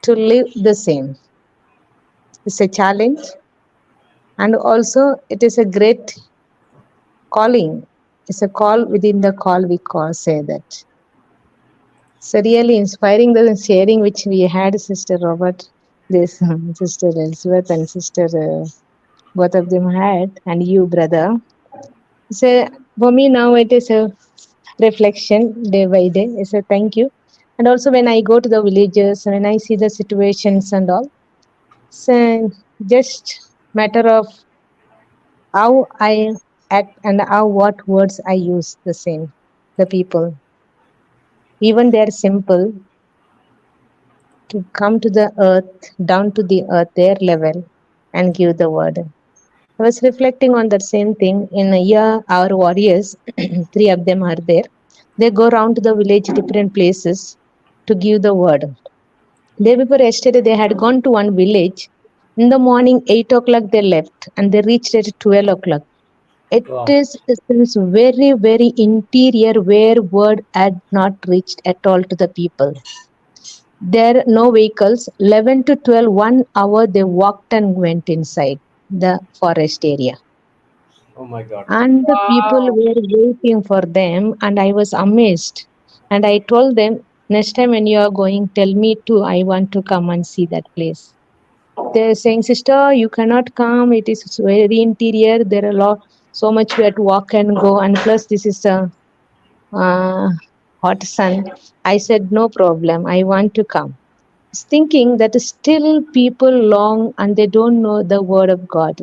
to live the same. It's a challenge, and also it is a great calling. It's a call within the call, we call, say that. So really inspiring the sharing which we had, Sister Robert, this Sister Elizabeth and Sister, both of them had, and you, brother. So for me now it is a reflection day by day. It's a thank you. And also when I go to the villages, when I see the situations and all, so just matter of how I act and how what words I use the same, the people. Even they are simple, to come to the earth, down to the earth, their level, and give the word. I was reflecting on that same thing. In a year, our warriors, three of them are there. They go around to the village, different places, to give the word. Day before yesterday, they had gone to one village. In the morning, 8 o'clock, they left, and they reached at 12 o'clock. It Wow. is very, very interior where word had not reached at all to the people. There are no vehicles. 11 to 12, 1 hour they walked and went inside the forest area. Oh my God. And the people were waiting for them, and I was amazed. And I told them, next time when you are going, tell me too. I want to come and see that place. They're saying, sister, you cannot come. It is very interior. There are so much we have to walk and go. And plus, this is a hot sun. I said, no problem. I want to come. Thinking that still people long and they don't know the word of God.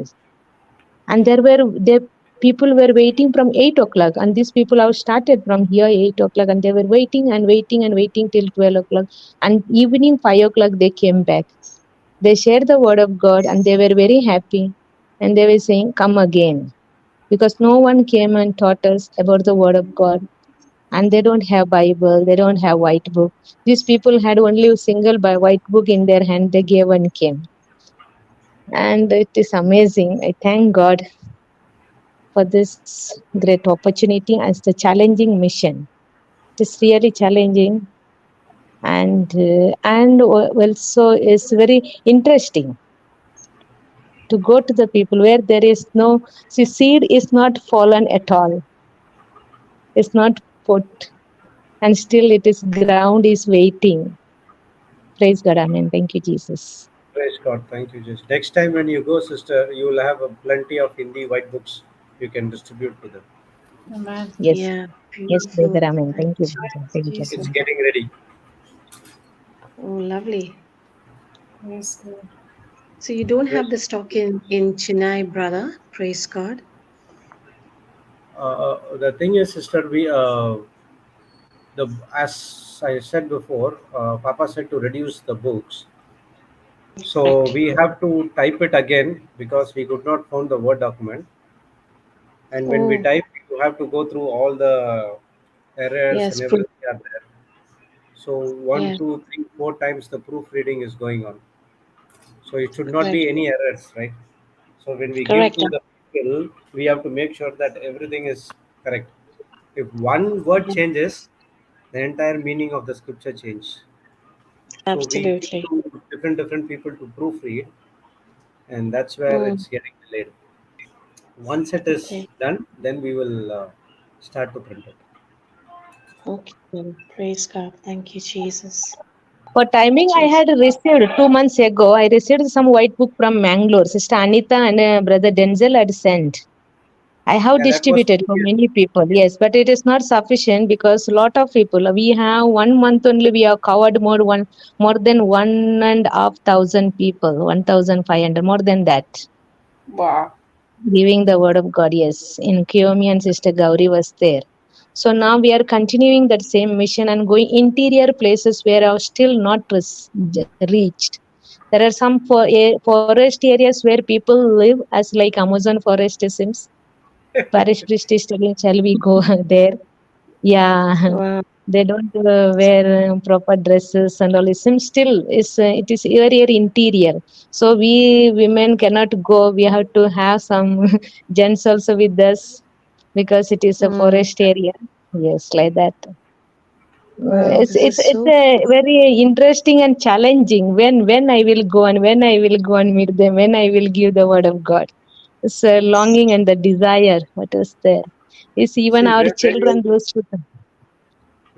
And there people were waiting from 8 o'clock, and these people have started from here 8 o'clock, and they were waiting and waiting and waiting till 12 o'clock. And evening 5 o'clock they came back. They shared the word of God and they were very happy. And they were saying, come again. Because no one came and taught us about the word of God. And they don't have Bible, they don't have white book. These people had only a single white book in their hand. They gave and came. And it is amazing. I thank God for this great opportunity as the challenging mission. It is really challenging, and also is very interesting to go to the people where there is no, see, seed is not fallen at all. It's not put, and still it is ground is waiting. Praise God, amen. Thank you, Jesus. Praise God. Thank you, Jesus. Next time when you go, sister, you will have a plenty of Hindi white books you can distribute to them. Amen. Yes, Yeah, yes, praise God, beautiful. amen. Thank Thank you, you, brother. Thank you. It's Jesus. getting ready. Oh, lovely. Yes, Lord. So you don't Well, have the stock in Chennai, brother. Praise God. the thing is, sister, the as I said before, Papa said to reduce the books. So Correct. we have to type it again because we could not find the Word document. And when we Oh, type, you have to go through all the errors and yes, proof. everything are there. So one, Yes, two, three, four times the proofreading is going on. So it should not correct. be any errors, right? So when we give Correct. to the people, we have to make sure that everything is correct. If one word Yeah, changes, the entire meaning of the scripture change. So we give absolutely. to different people to proofread, and that's where Mm, it's getting delayed. Once it is okay. done, then we will start to print it. Okay. Praise God. Thank you, Jesus. For timing, I Jesus. had received 2 months ago. I received some white book from Mangalore. Sister Anita and brother Denzel had sent. I have Yeah, that was distributed for previous. many people, yes, but it is not sufficient because a lot of people. We have 1 month only. We have covered more than 1,500 people, 1,500 more than that. Wow. Giving the word of God, yes. In Kiyomi and Sister Gauri was there. So now we are continuing that same mission and going interior places where are still not reached. There are some forest areas where people live as like Amazon forest seems. Parish priest is telling, shall we go there? Yeah, Wow. they don't wear proper dresses and all. It seems still it is area interior. So we women cannot go. We have to have some gents also with us because it is a Mm, forest area. Yes, like that. wow. It's This it's is it's so. a very interesting and challenging. When I will go and when I will go and meet them, when I will give the word of God. It's a longing and the desire. What is there? It's even See, our when children. you Those who,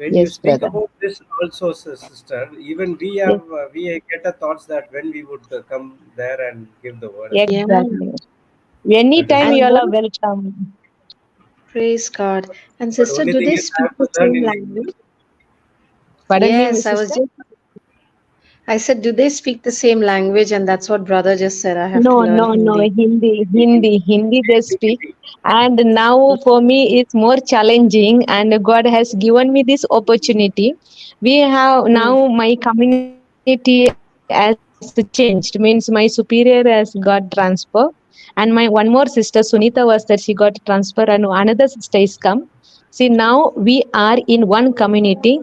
yes, speak brother. about this also, sister, even we Yes, have we get a thoughts that when we would come there and give the word and all. Yeah. exactly. That is Anytime what. you And all what are is welcome. praise God. And But sister, only do thing they is, I speak have the to learn same in English. language? Pardon me, my Yes, I was sister. just. I said, do they speak the same language? And that's what brother just said. I have to No, learn no, no. Hindi. Hindi they Speak speak. Hindi. And now for me, it's more challenging. And God has given me this opportunity. We have Mm, now my community has changed. Means my superior has got transfer. And my one more sister, Sunita, was that she got transfer. And another sister is come. See, now we are in one community,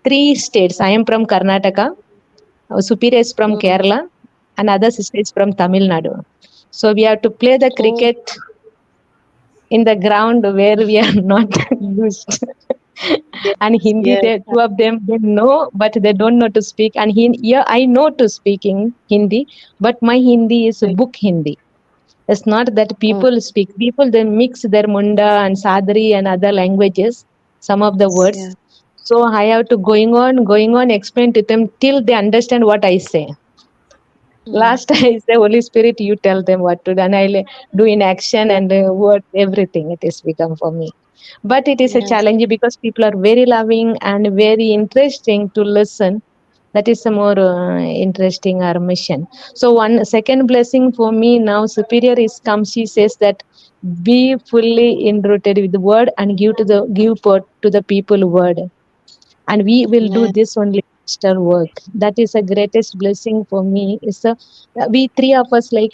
3 states. I am from Karnataka. Our superior is from mm. Kerala and other sister is from Tamil Nadu. So we have to play the Oh, cricket in the ground where we are not used. yes, And Hindi, yes. two of them they know, but they don't know to speak. And yeah, I know to speak in Hindi, but my Hindi is Right. book Hindi. It's not that Oh, people speak. People they mix their Munda and Sadri and other languages, some of the yes, words. yeah. So I have to going on, explain to them till they understand what I say. Mm, Last I say, Holy Spirit, you tell them what to do, and I'll do in action yeah, and word everything. It is become for me, but it is a yes. challenge because people are very loving and very interesting to listen. That is a more interesting our mission. So one second blessing for me now, Superior is come. She says that be fully enrooted with the word and to the people word, and we will do Amen. this only master work. That is the greatest blessing for me. Is a we three of us like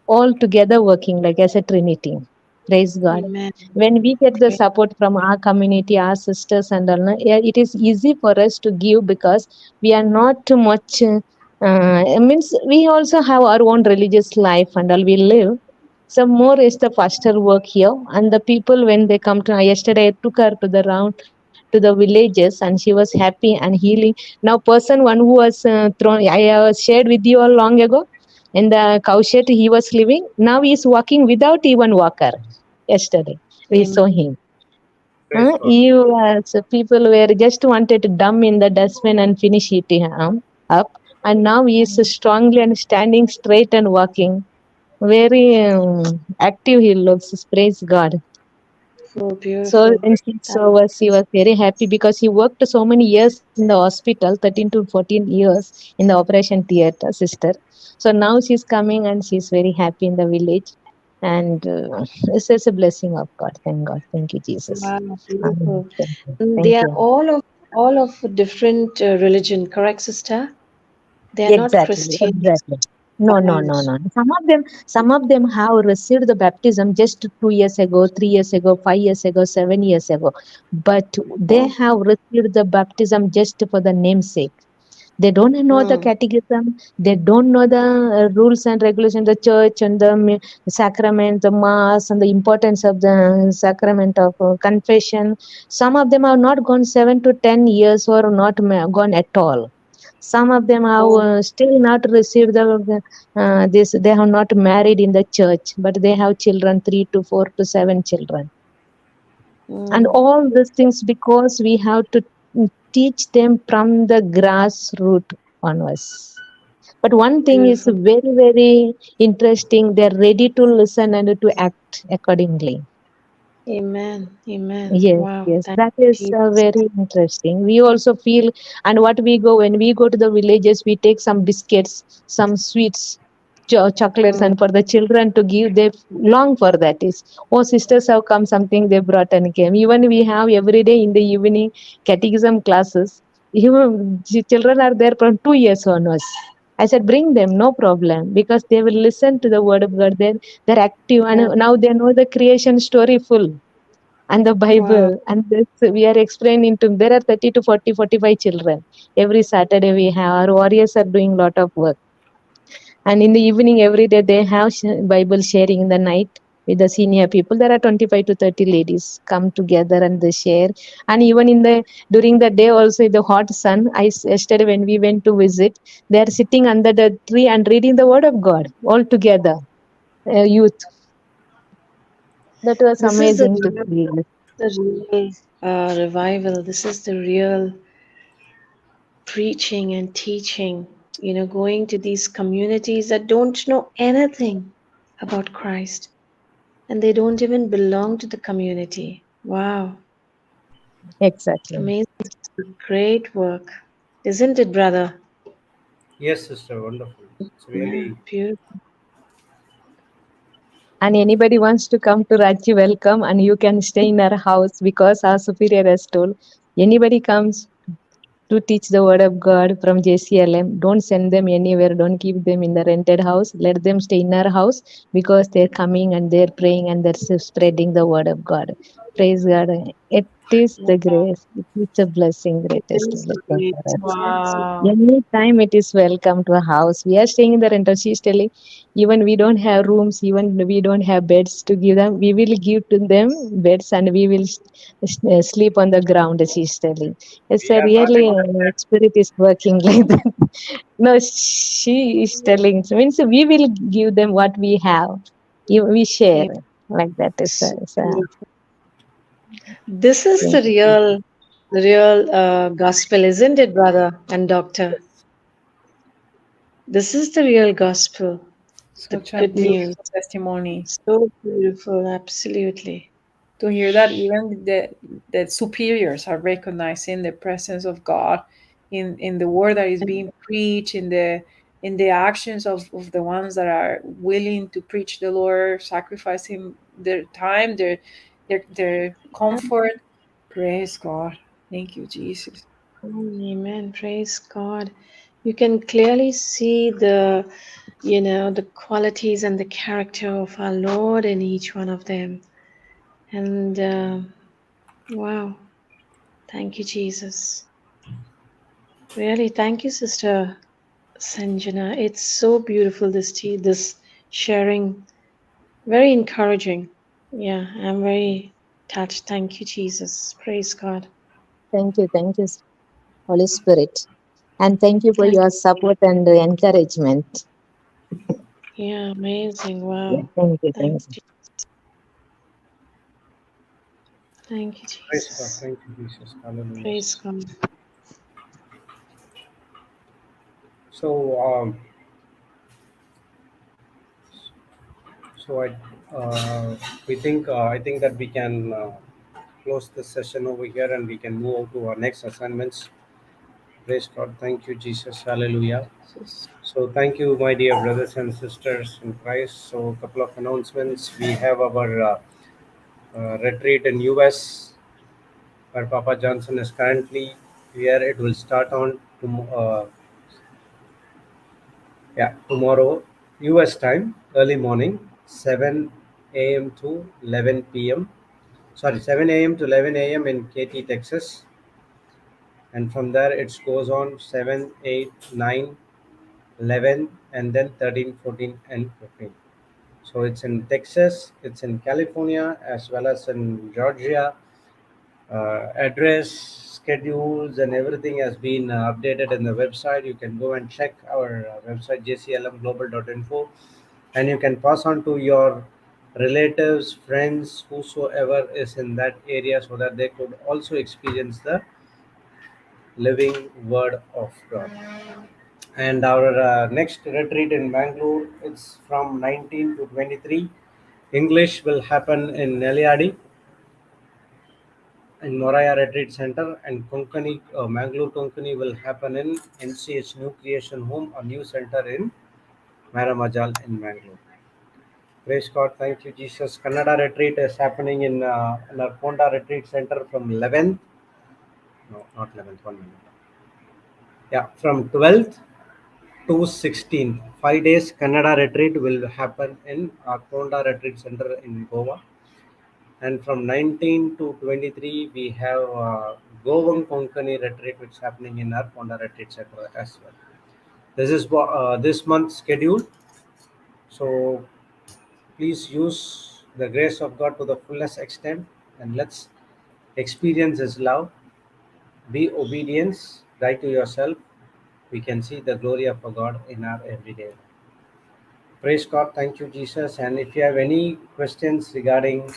all together working like as a trinity. Praise God. Amen. When we get the Praise. support from our community, our sisters and all, yeah, it is easy for us to give because we are not too much means we also have our own religious life and all we live. So more is the faster work here, and the people when they come to yesterday I took her to the round to the villages and she was happy and healing. Now person one who was thrown, I shared with you all long ago in the cow shed he was living, now he is walking without even walker. Yesterday we Amen. saw him. Praise God. So people were just wanted to dump in the dustbin and finish it up, and now he is strongly and standing straight and walking very active he looks. Praise God. Beautiful, So beautiful. when he That, saw us, he was very happy because he worked so many years in the hospital, 13 to 14 years in the operation theater, sister. So now she's coming and she's very happy in the village. And it's just a blessing of God. Thank God. Thank you, Jesus. wow, Amen. beautiful. Thank you. And they Thank are you. all of different religion, correct, sister? They are not Exactly, Christian. exactly. No, no, no, Right. no. Some of them have received the baptism just 2 years ago, 3 years ago, 5 years ago, 7 years ago. But they Oh, have received the baptism just for the namesake. They don't know the mm, catechism. They don't know the rules and regulations, the church and the sacrament, the mass, and the importance of the sacrament of confession. Some of them have not gone 7 to 10 years or not gone at all. Some of them have oh, still not received the this. They have not married in the church, but they have children, 3 to 4 to 7 children, and mm, all these things because we have to teach them from the grassroots onwards. But one thing is beautiful. very interesting. They're ready to listen and to act accordingly. Amen. Amen. Yes, Wow. yes, Thank that you, is Jesus. very interesting. We also feel, and what we go when we go to the villages, we take some biscuits, some sweets, chocolates, Mm, and for the children to give, they long for that. Is oh, sisters have come, something they brought and came. Even we have every day in the evening catechism classes. Even children are there from 2 years onwards. I said, bring them, no problem, because they will listen to the word of God. They're active, yeah. and now they know the creation story full and the Wow. Bible. And this we are explaining to them. There are 30 to 40, 45 children. Every Saturday we have our warriors are doing lot of work. And in the evening, every day they have Bible sharing in the night with the senior people. There are 25 to 30 ladies come together and they share. And even in the during the day also the hot sun, yesterday when we went to visit, they are sitting under the tree and reading the word of God all together. Youth. That was This is amazing to see. the real revival. This is the real preaching and teaching. Going to these communities that don't know anything about Christ, and they don't even belong to the community. Wow. Exactly. Amazing. Great work. Isn't it, brother? Yes, sister, wonderful. It's Yeah, really beautiful. And anybody wants to come to Raji, welcome, and you can stay in our house because our superior has told anybody comes to teach the word of God from JCILM, don't send them anywhere, don't keep them in the rented house, let them stay in our house because they're coming and they're praying and they're spreading the word of God. Praise God. It is the grace, it is a blessing, It greatest is blessing great. for us. Wow. Anytime it is welcome to a house. We are staying in the rental. She's telling, even we don't have rooms, even we don't have beds to give them. We will give to them beds and we will sleep on the ground, she's telling. It's we a are not really interested. spirit is working like that. No, she is telling. So means we will give them what we have. We share like that. So It's a beautiful. This is thing. the real gospel, isn't it, brother and doctor? This is the real gospel, the Such a good news. beautiful testimony So beautiful, absolutely. to hear that even the superiors are recognizing the presence of God in the word that is being preached, in the actions of the ones that are willing to preach the Lord, sacrificing their time, their comfort. Praise God. Thank you, Jesus. Amen. Praise God. You can clearly see the qualities and the character of our Lord in each one of them. And wow, thank you, Jesus. Really, thank you, Sister Sanjana. It's so beautiful this sharing. Very encouraging. Yeah, I'm very touched. Thank you, Jesus. Praise God. Thank you, Holy Spirit. And thank you for Thank your support and encouragement. Yeah, amazing. Yeah, Wow. thank you, Thank thank you. you. Thank you, Praise God. Jesus. Thank you, Jesus. Hallelujah. Praise God. So, so I think that we can close the session over here and we can move on to our next assignments. Praise God. Thank you, Jesus. Hallelujah. Jesus. So, thank you, my dear brothers and sisters in Christ. So, a couple of announcements. We have our retreat in US, where Papa Johnson is currently here. It will start on tomorrow, US time, early morning, 7 a.m. to 11 p.m. Sorry, 7 a.m. to 11 a.m. in Katy, Texas. And from there, it goes on 7, 8, 9, 11, and then 13, 14, and 15. So it's in Texas, it's in California, as well as in Georgia. Address, schedules, and everything has been updated in the website. You can go and check our website, jclmglobal.info, and you can pass on to your relatives, friends, whosoever is in that area, so that they could also experience the living word of God. And our next retreat in Bangalore, it's from 19 to 23. English will happen in Neliadi in Moraya Retreat Center, and Konkani, Mangalore Konkani will happen in NCH New Creation Home, a new center in Maramajal in Mangalore. Praise God, thank you, Jesus. Kannada Retreat is happening in Narponda Retreat Center from 11th, no, not 11th, 1 minute. Yeah, from 12th to 16th. 5 days Kannada Retreat will happen in Narponda Retreat Center in Goa. And from 19 to 23, we have Govang Konkani retreat, which is happening in our Ponda retreat center as well. This is this month's schedule. So please use the grace of God to the fullest extent, and let's experience His love. Be obedience, die to yourself. We can see the glory of God in our everyday life. Praise God. Thank you, Jesus. And if you have any questions regarding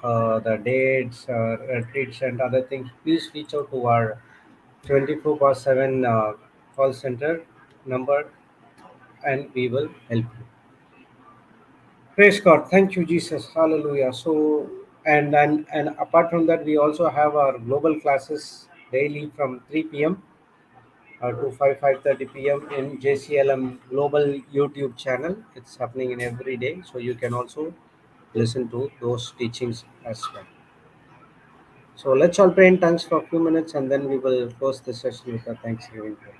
the dates, retreats, and other things, please reach out to our 24/7 call center number, and we will help you. Praise God. Thank you, Jesus. Hallelujah. So, and apart from that, we also have our global classes daily from 3 p.m. To 5:30 p.m. in JCLM Global YouTube channel. It's happening in every day, so you can also listen to those teachings as well. So let's all pray in tongues for a few minutes, and then we will close the session with a thanksgiving prayer.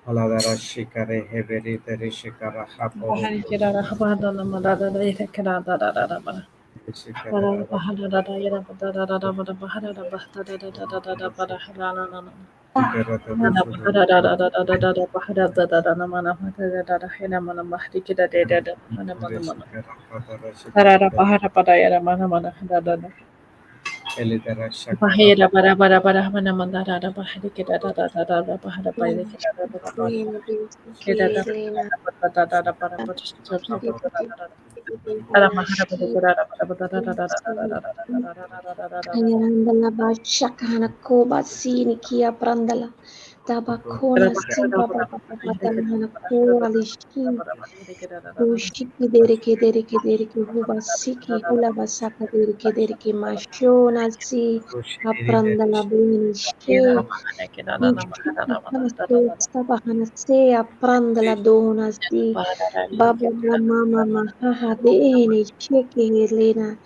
Aladara shikare heberi tere shikara haporo Bahari kirara habada nama da da da ita kira da da da da ba. shikara Bara haporo bahada da da yara ba da da da da ba da bahada da ba da da da da da da da ba da hara na na na. shikara Na da tabushuru bahada da da da da da da da bahada da da da na mana ma da da da da hina mana mahdi kira da da da mana mana mana. shikara padara Bara shikara da bahada pada yara mana mana da da da. elidara shakara Bahaya bara bara bara mana mana da da bahadi kira da da da da da bahada pa Lena, ida kira da da da ba. Lena, Kira da Lena, da da da da para para sab sab Lena, da da da da. Para mahara pada Lena, kira da da da da da da da da da da da. Kayandala Bashakana Koba Sini Kia Prandala Tabakona Siba Baba Batamana Koralishi Ushiki Dereke Dereke Dereke Huba Siki Hula Basaka Dereke Dereke Mashona Si Aprandala Bini She Ushiki Hanaste Sabahana Se Aprandala Dona Si Baba Mama Mahaha Deni Sheke Helena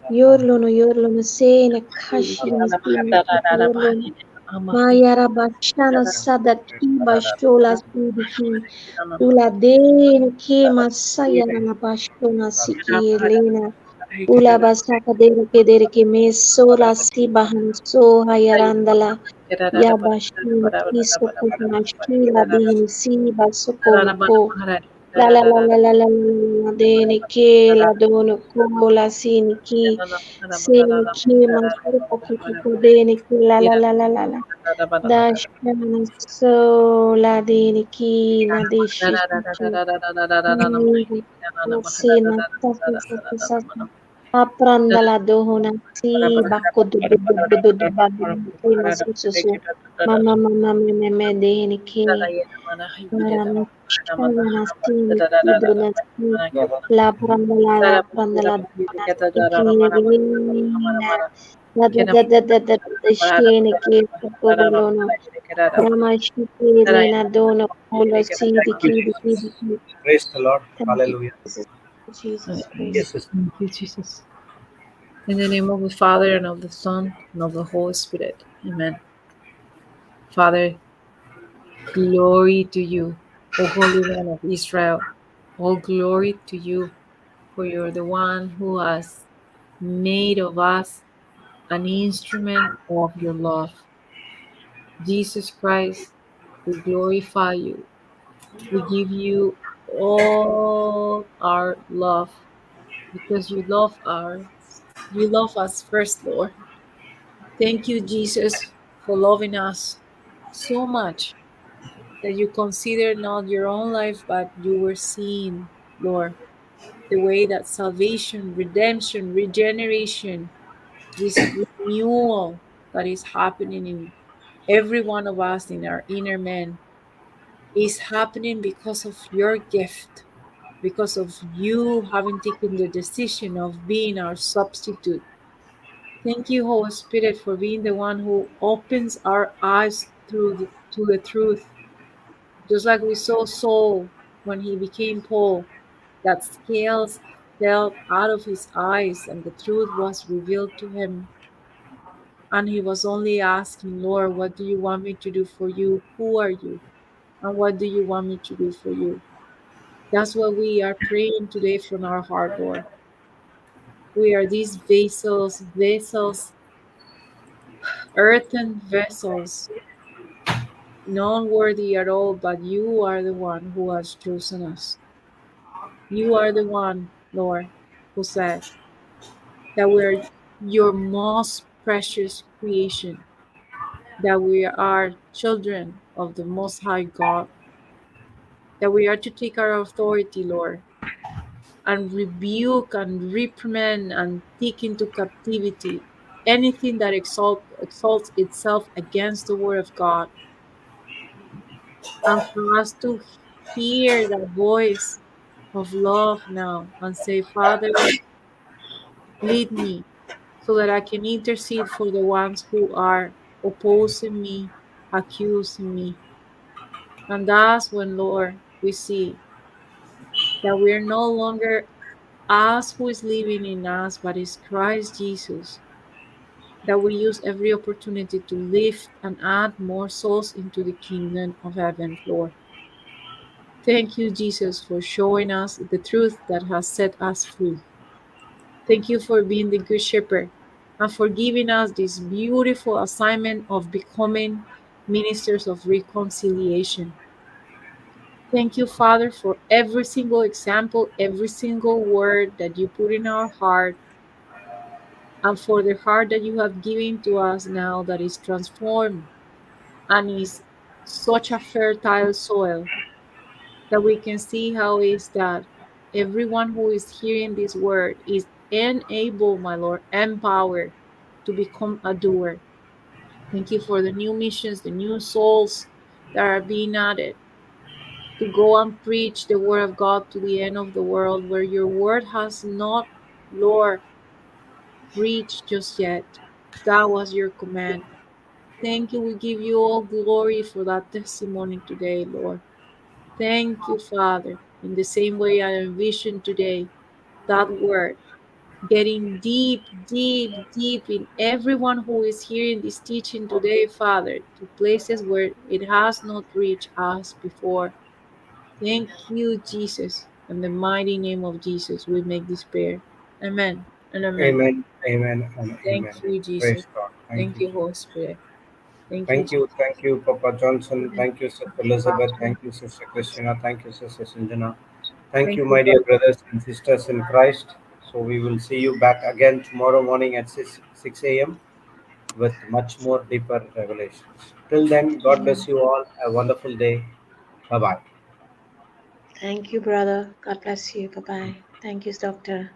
Yorlono yorlono sene kashini sini yorlono mayara bashana sadat ki bashola sidiki ula deni ki masaya na bashona siki elena ula basaka dere ke mesola si bahan so hayarandala ya bashini kiso kuhna shila dini si basoko loko la la la la la la la la deni ke la dono ko la sini ki seni ki masuko kiko deni ki la la la la la la dashana so la deni ki na deshi ki na sena sasa sasa sasa Aprandala dohona si bako dudu dudu dudu babu kima susu mama mama meme dehini kini param shayana si iduna si la prandala dohona si kini la da shini ki bolono rama shiki lina dono polo si diki. Praise the Lord. Thank you, Hallelujah. Jesus. Praise Yes, sister. Thank you, Jesus. In the name of the Father, and of the Son, and of the Holy Spirit. Amen. Father, glory to you, O Holy One of Israel. All glory to you, for you're the one who has made of us an instrument of your love. Jesus Christ, we glorify you. We give you all our love because you love us first, Lord. Thank you, Jesus, for loving us so much that you considered not your own life, but you were seeing, Lord, the way that salvation, redemption, regeneration, this renewal that is happening in every one of us in our inner man is happening because of your gift, because of you having taken the decision of being our substitute. Thank you, Holy Spirit, for being the one who opens our eyes to the truth. Just like we saw Saul when he became Paul, that scales fell out of his eyes and the truth was revealed to him. And he was only asking, Lord, what do you want me to do for you? Who are you? And what do you want me to do for you? That's what we are praying today from our heart, Lord. We are these vessels, earthen vessels, not worthy at all, but you are the one who has chosen us. You are the one, Lord, who said that we're your most precious creation, that we are children of the Most High God, that we are to take our authority, Lord, and rebuke and reprimand and take into captivity anything that exalts itself against the word of God, and for us to hear the voice of love now and say, Father, lead me so that I can intercede for the ones who are opposing me, accusing me. And that's when, Lord, we see that we're no longer us who is living in us, but it's Christ Jesus, that we use every opportunity to lift and add more souls into the kingdom of heaven, Lord. Thank you, Jesus, for showing us the truth that has set us free. Thank you for being the Good Shepherd and for giving us this beautiful assignment of becoming ministers of reconciliation. Thank you, Father, for every single example, every single word that you put in our heart, and for the heart that you have given to us now that is transformed and is such a fertile soil that we can see how is that everyone who is hearing this word is enabled, my Lord, empowered to become a doer. Thank you for the new missions, the new souls that are being added to go and preach the word of God to the end of the world where your word has not, Lord, reached just yet. That was your command. Thank you. We give you all glory for that testimony today, Lord. Thank you, Father. In the same way I envision today that word getting deep, deep, deep in everyone who is hearing this teaching today, Father, to places where it has not reached us before. Thank you, Jesus. In the mighty name of Jesus, we make this prayer. Amen and amen. Amen. Amen. And Thank amen. you, Jesus. Praise God. Thank Thank you, you, Jesus. Holy Spirit. Thank you, Thank Jesus. you. Thank you, Papa Johnson. Amen. Thank you, Sister Thank you, Elizabeth. Pastor. Thank you, Sister Christina. Thank you, Sister Sanjana. Thank Thank you, you, my dear brother. brothers and sisters in Christ. So we will see you back again tomorrow morning at 6 a.m. with much more deeper revelations. Till then, God bless you all. A wonderful day. Bye bye. Thank you, brother. God bless you. Bye bye. Thank you, doctor.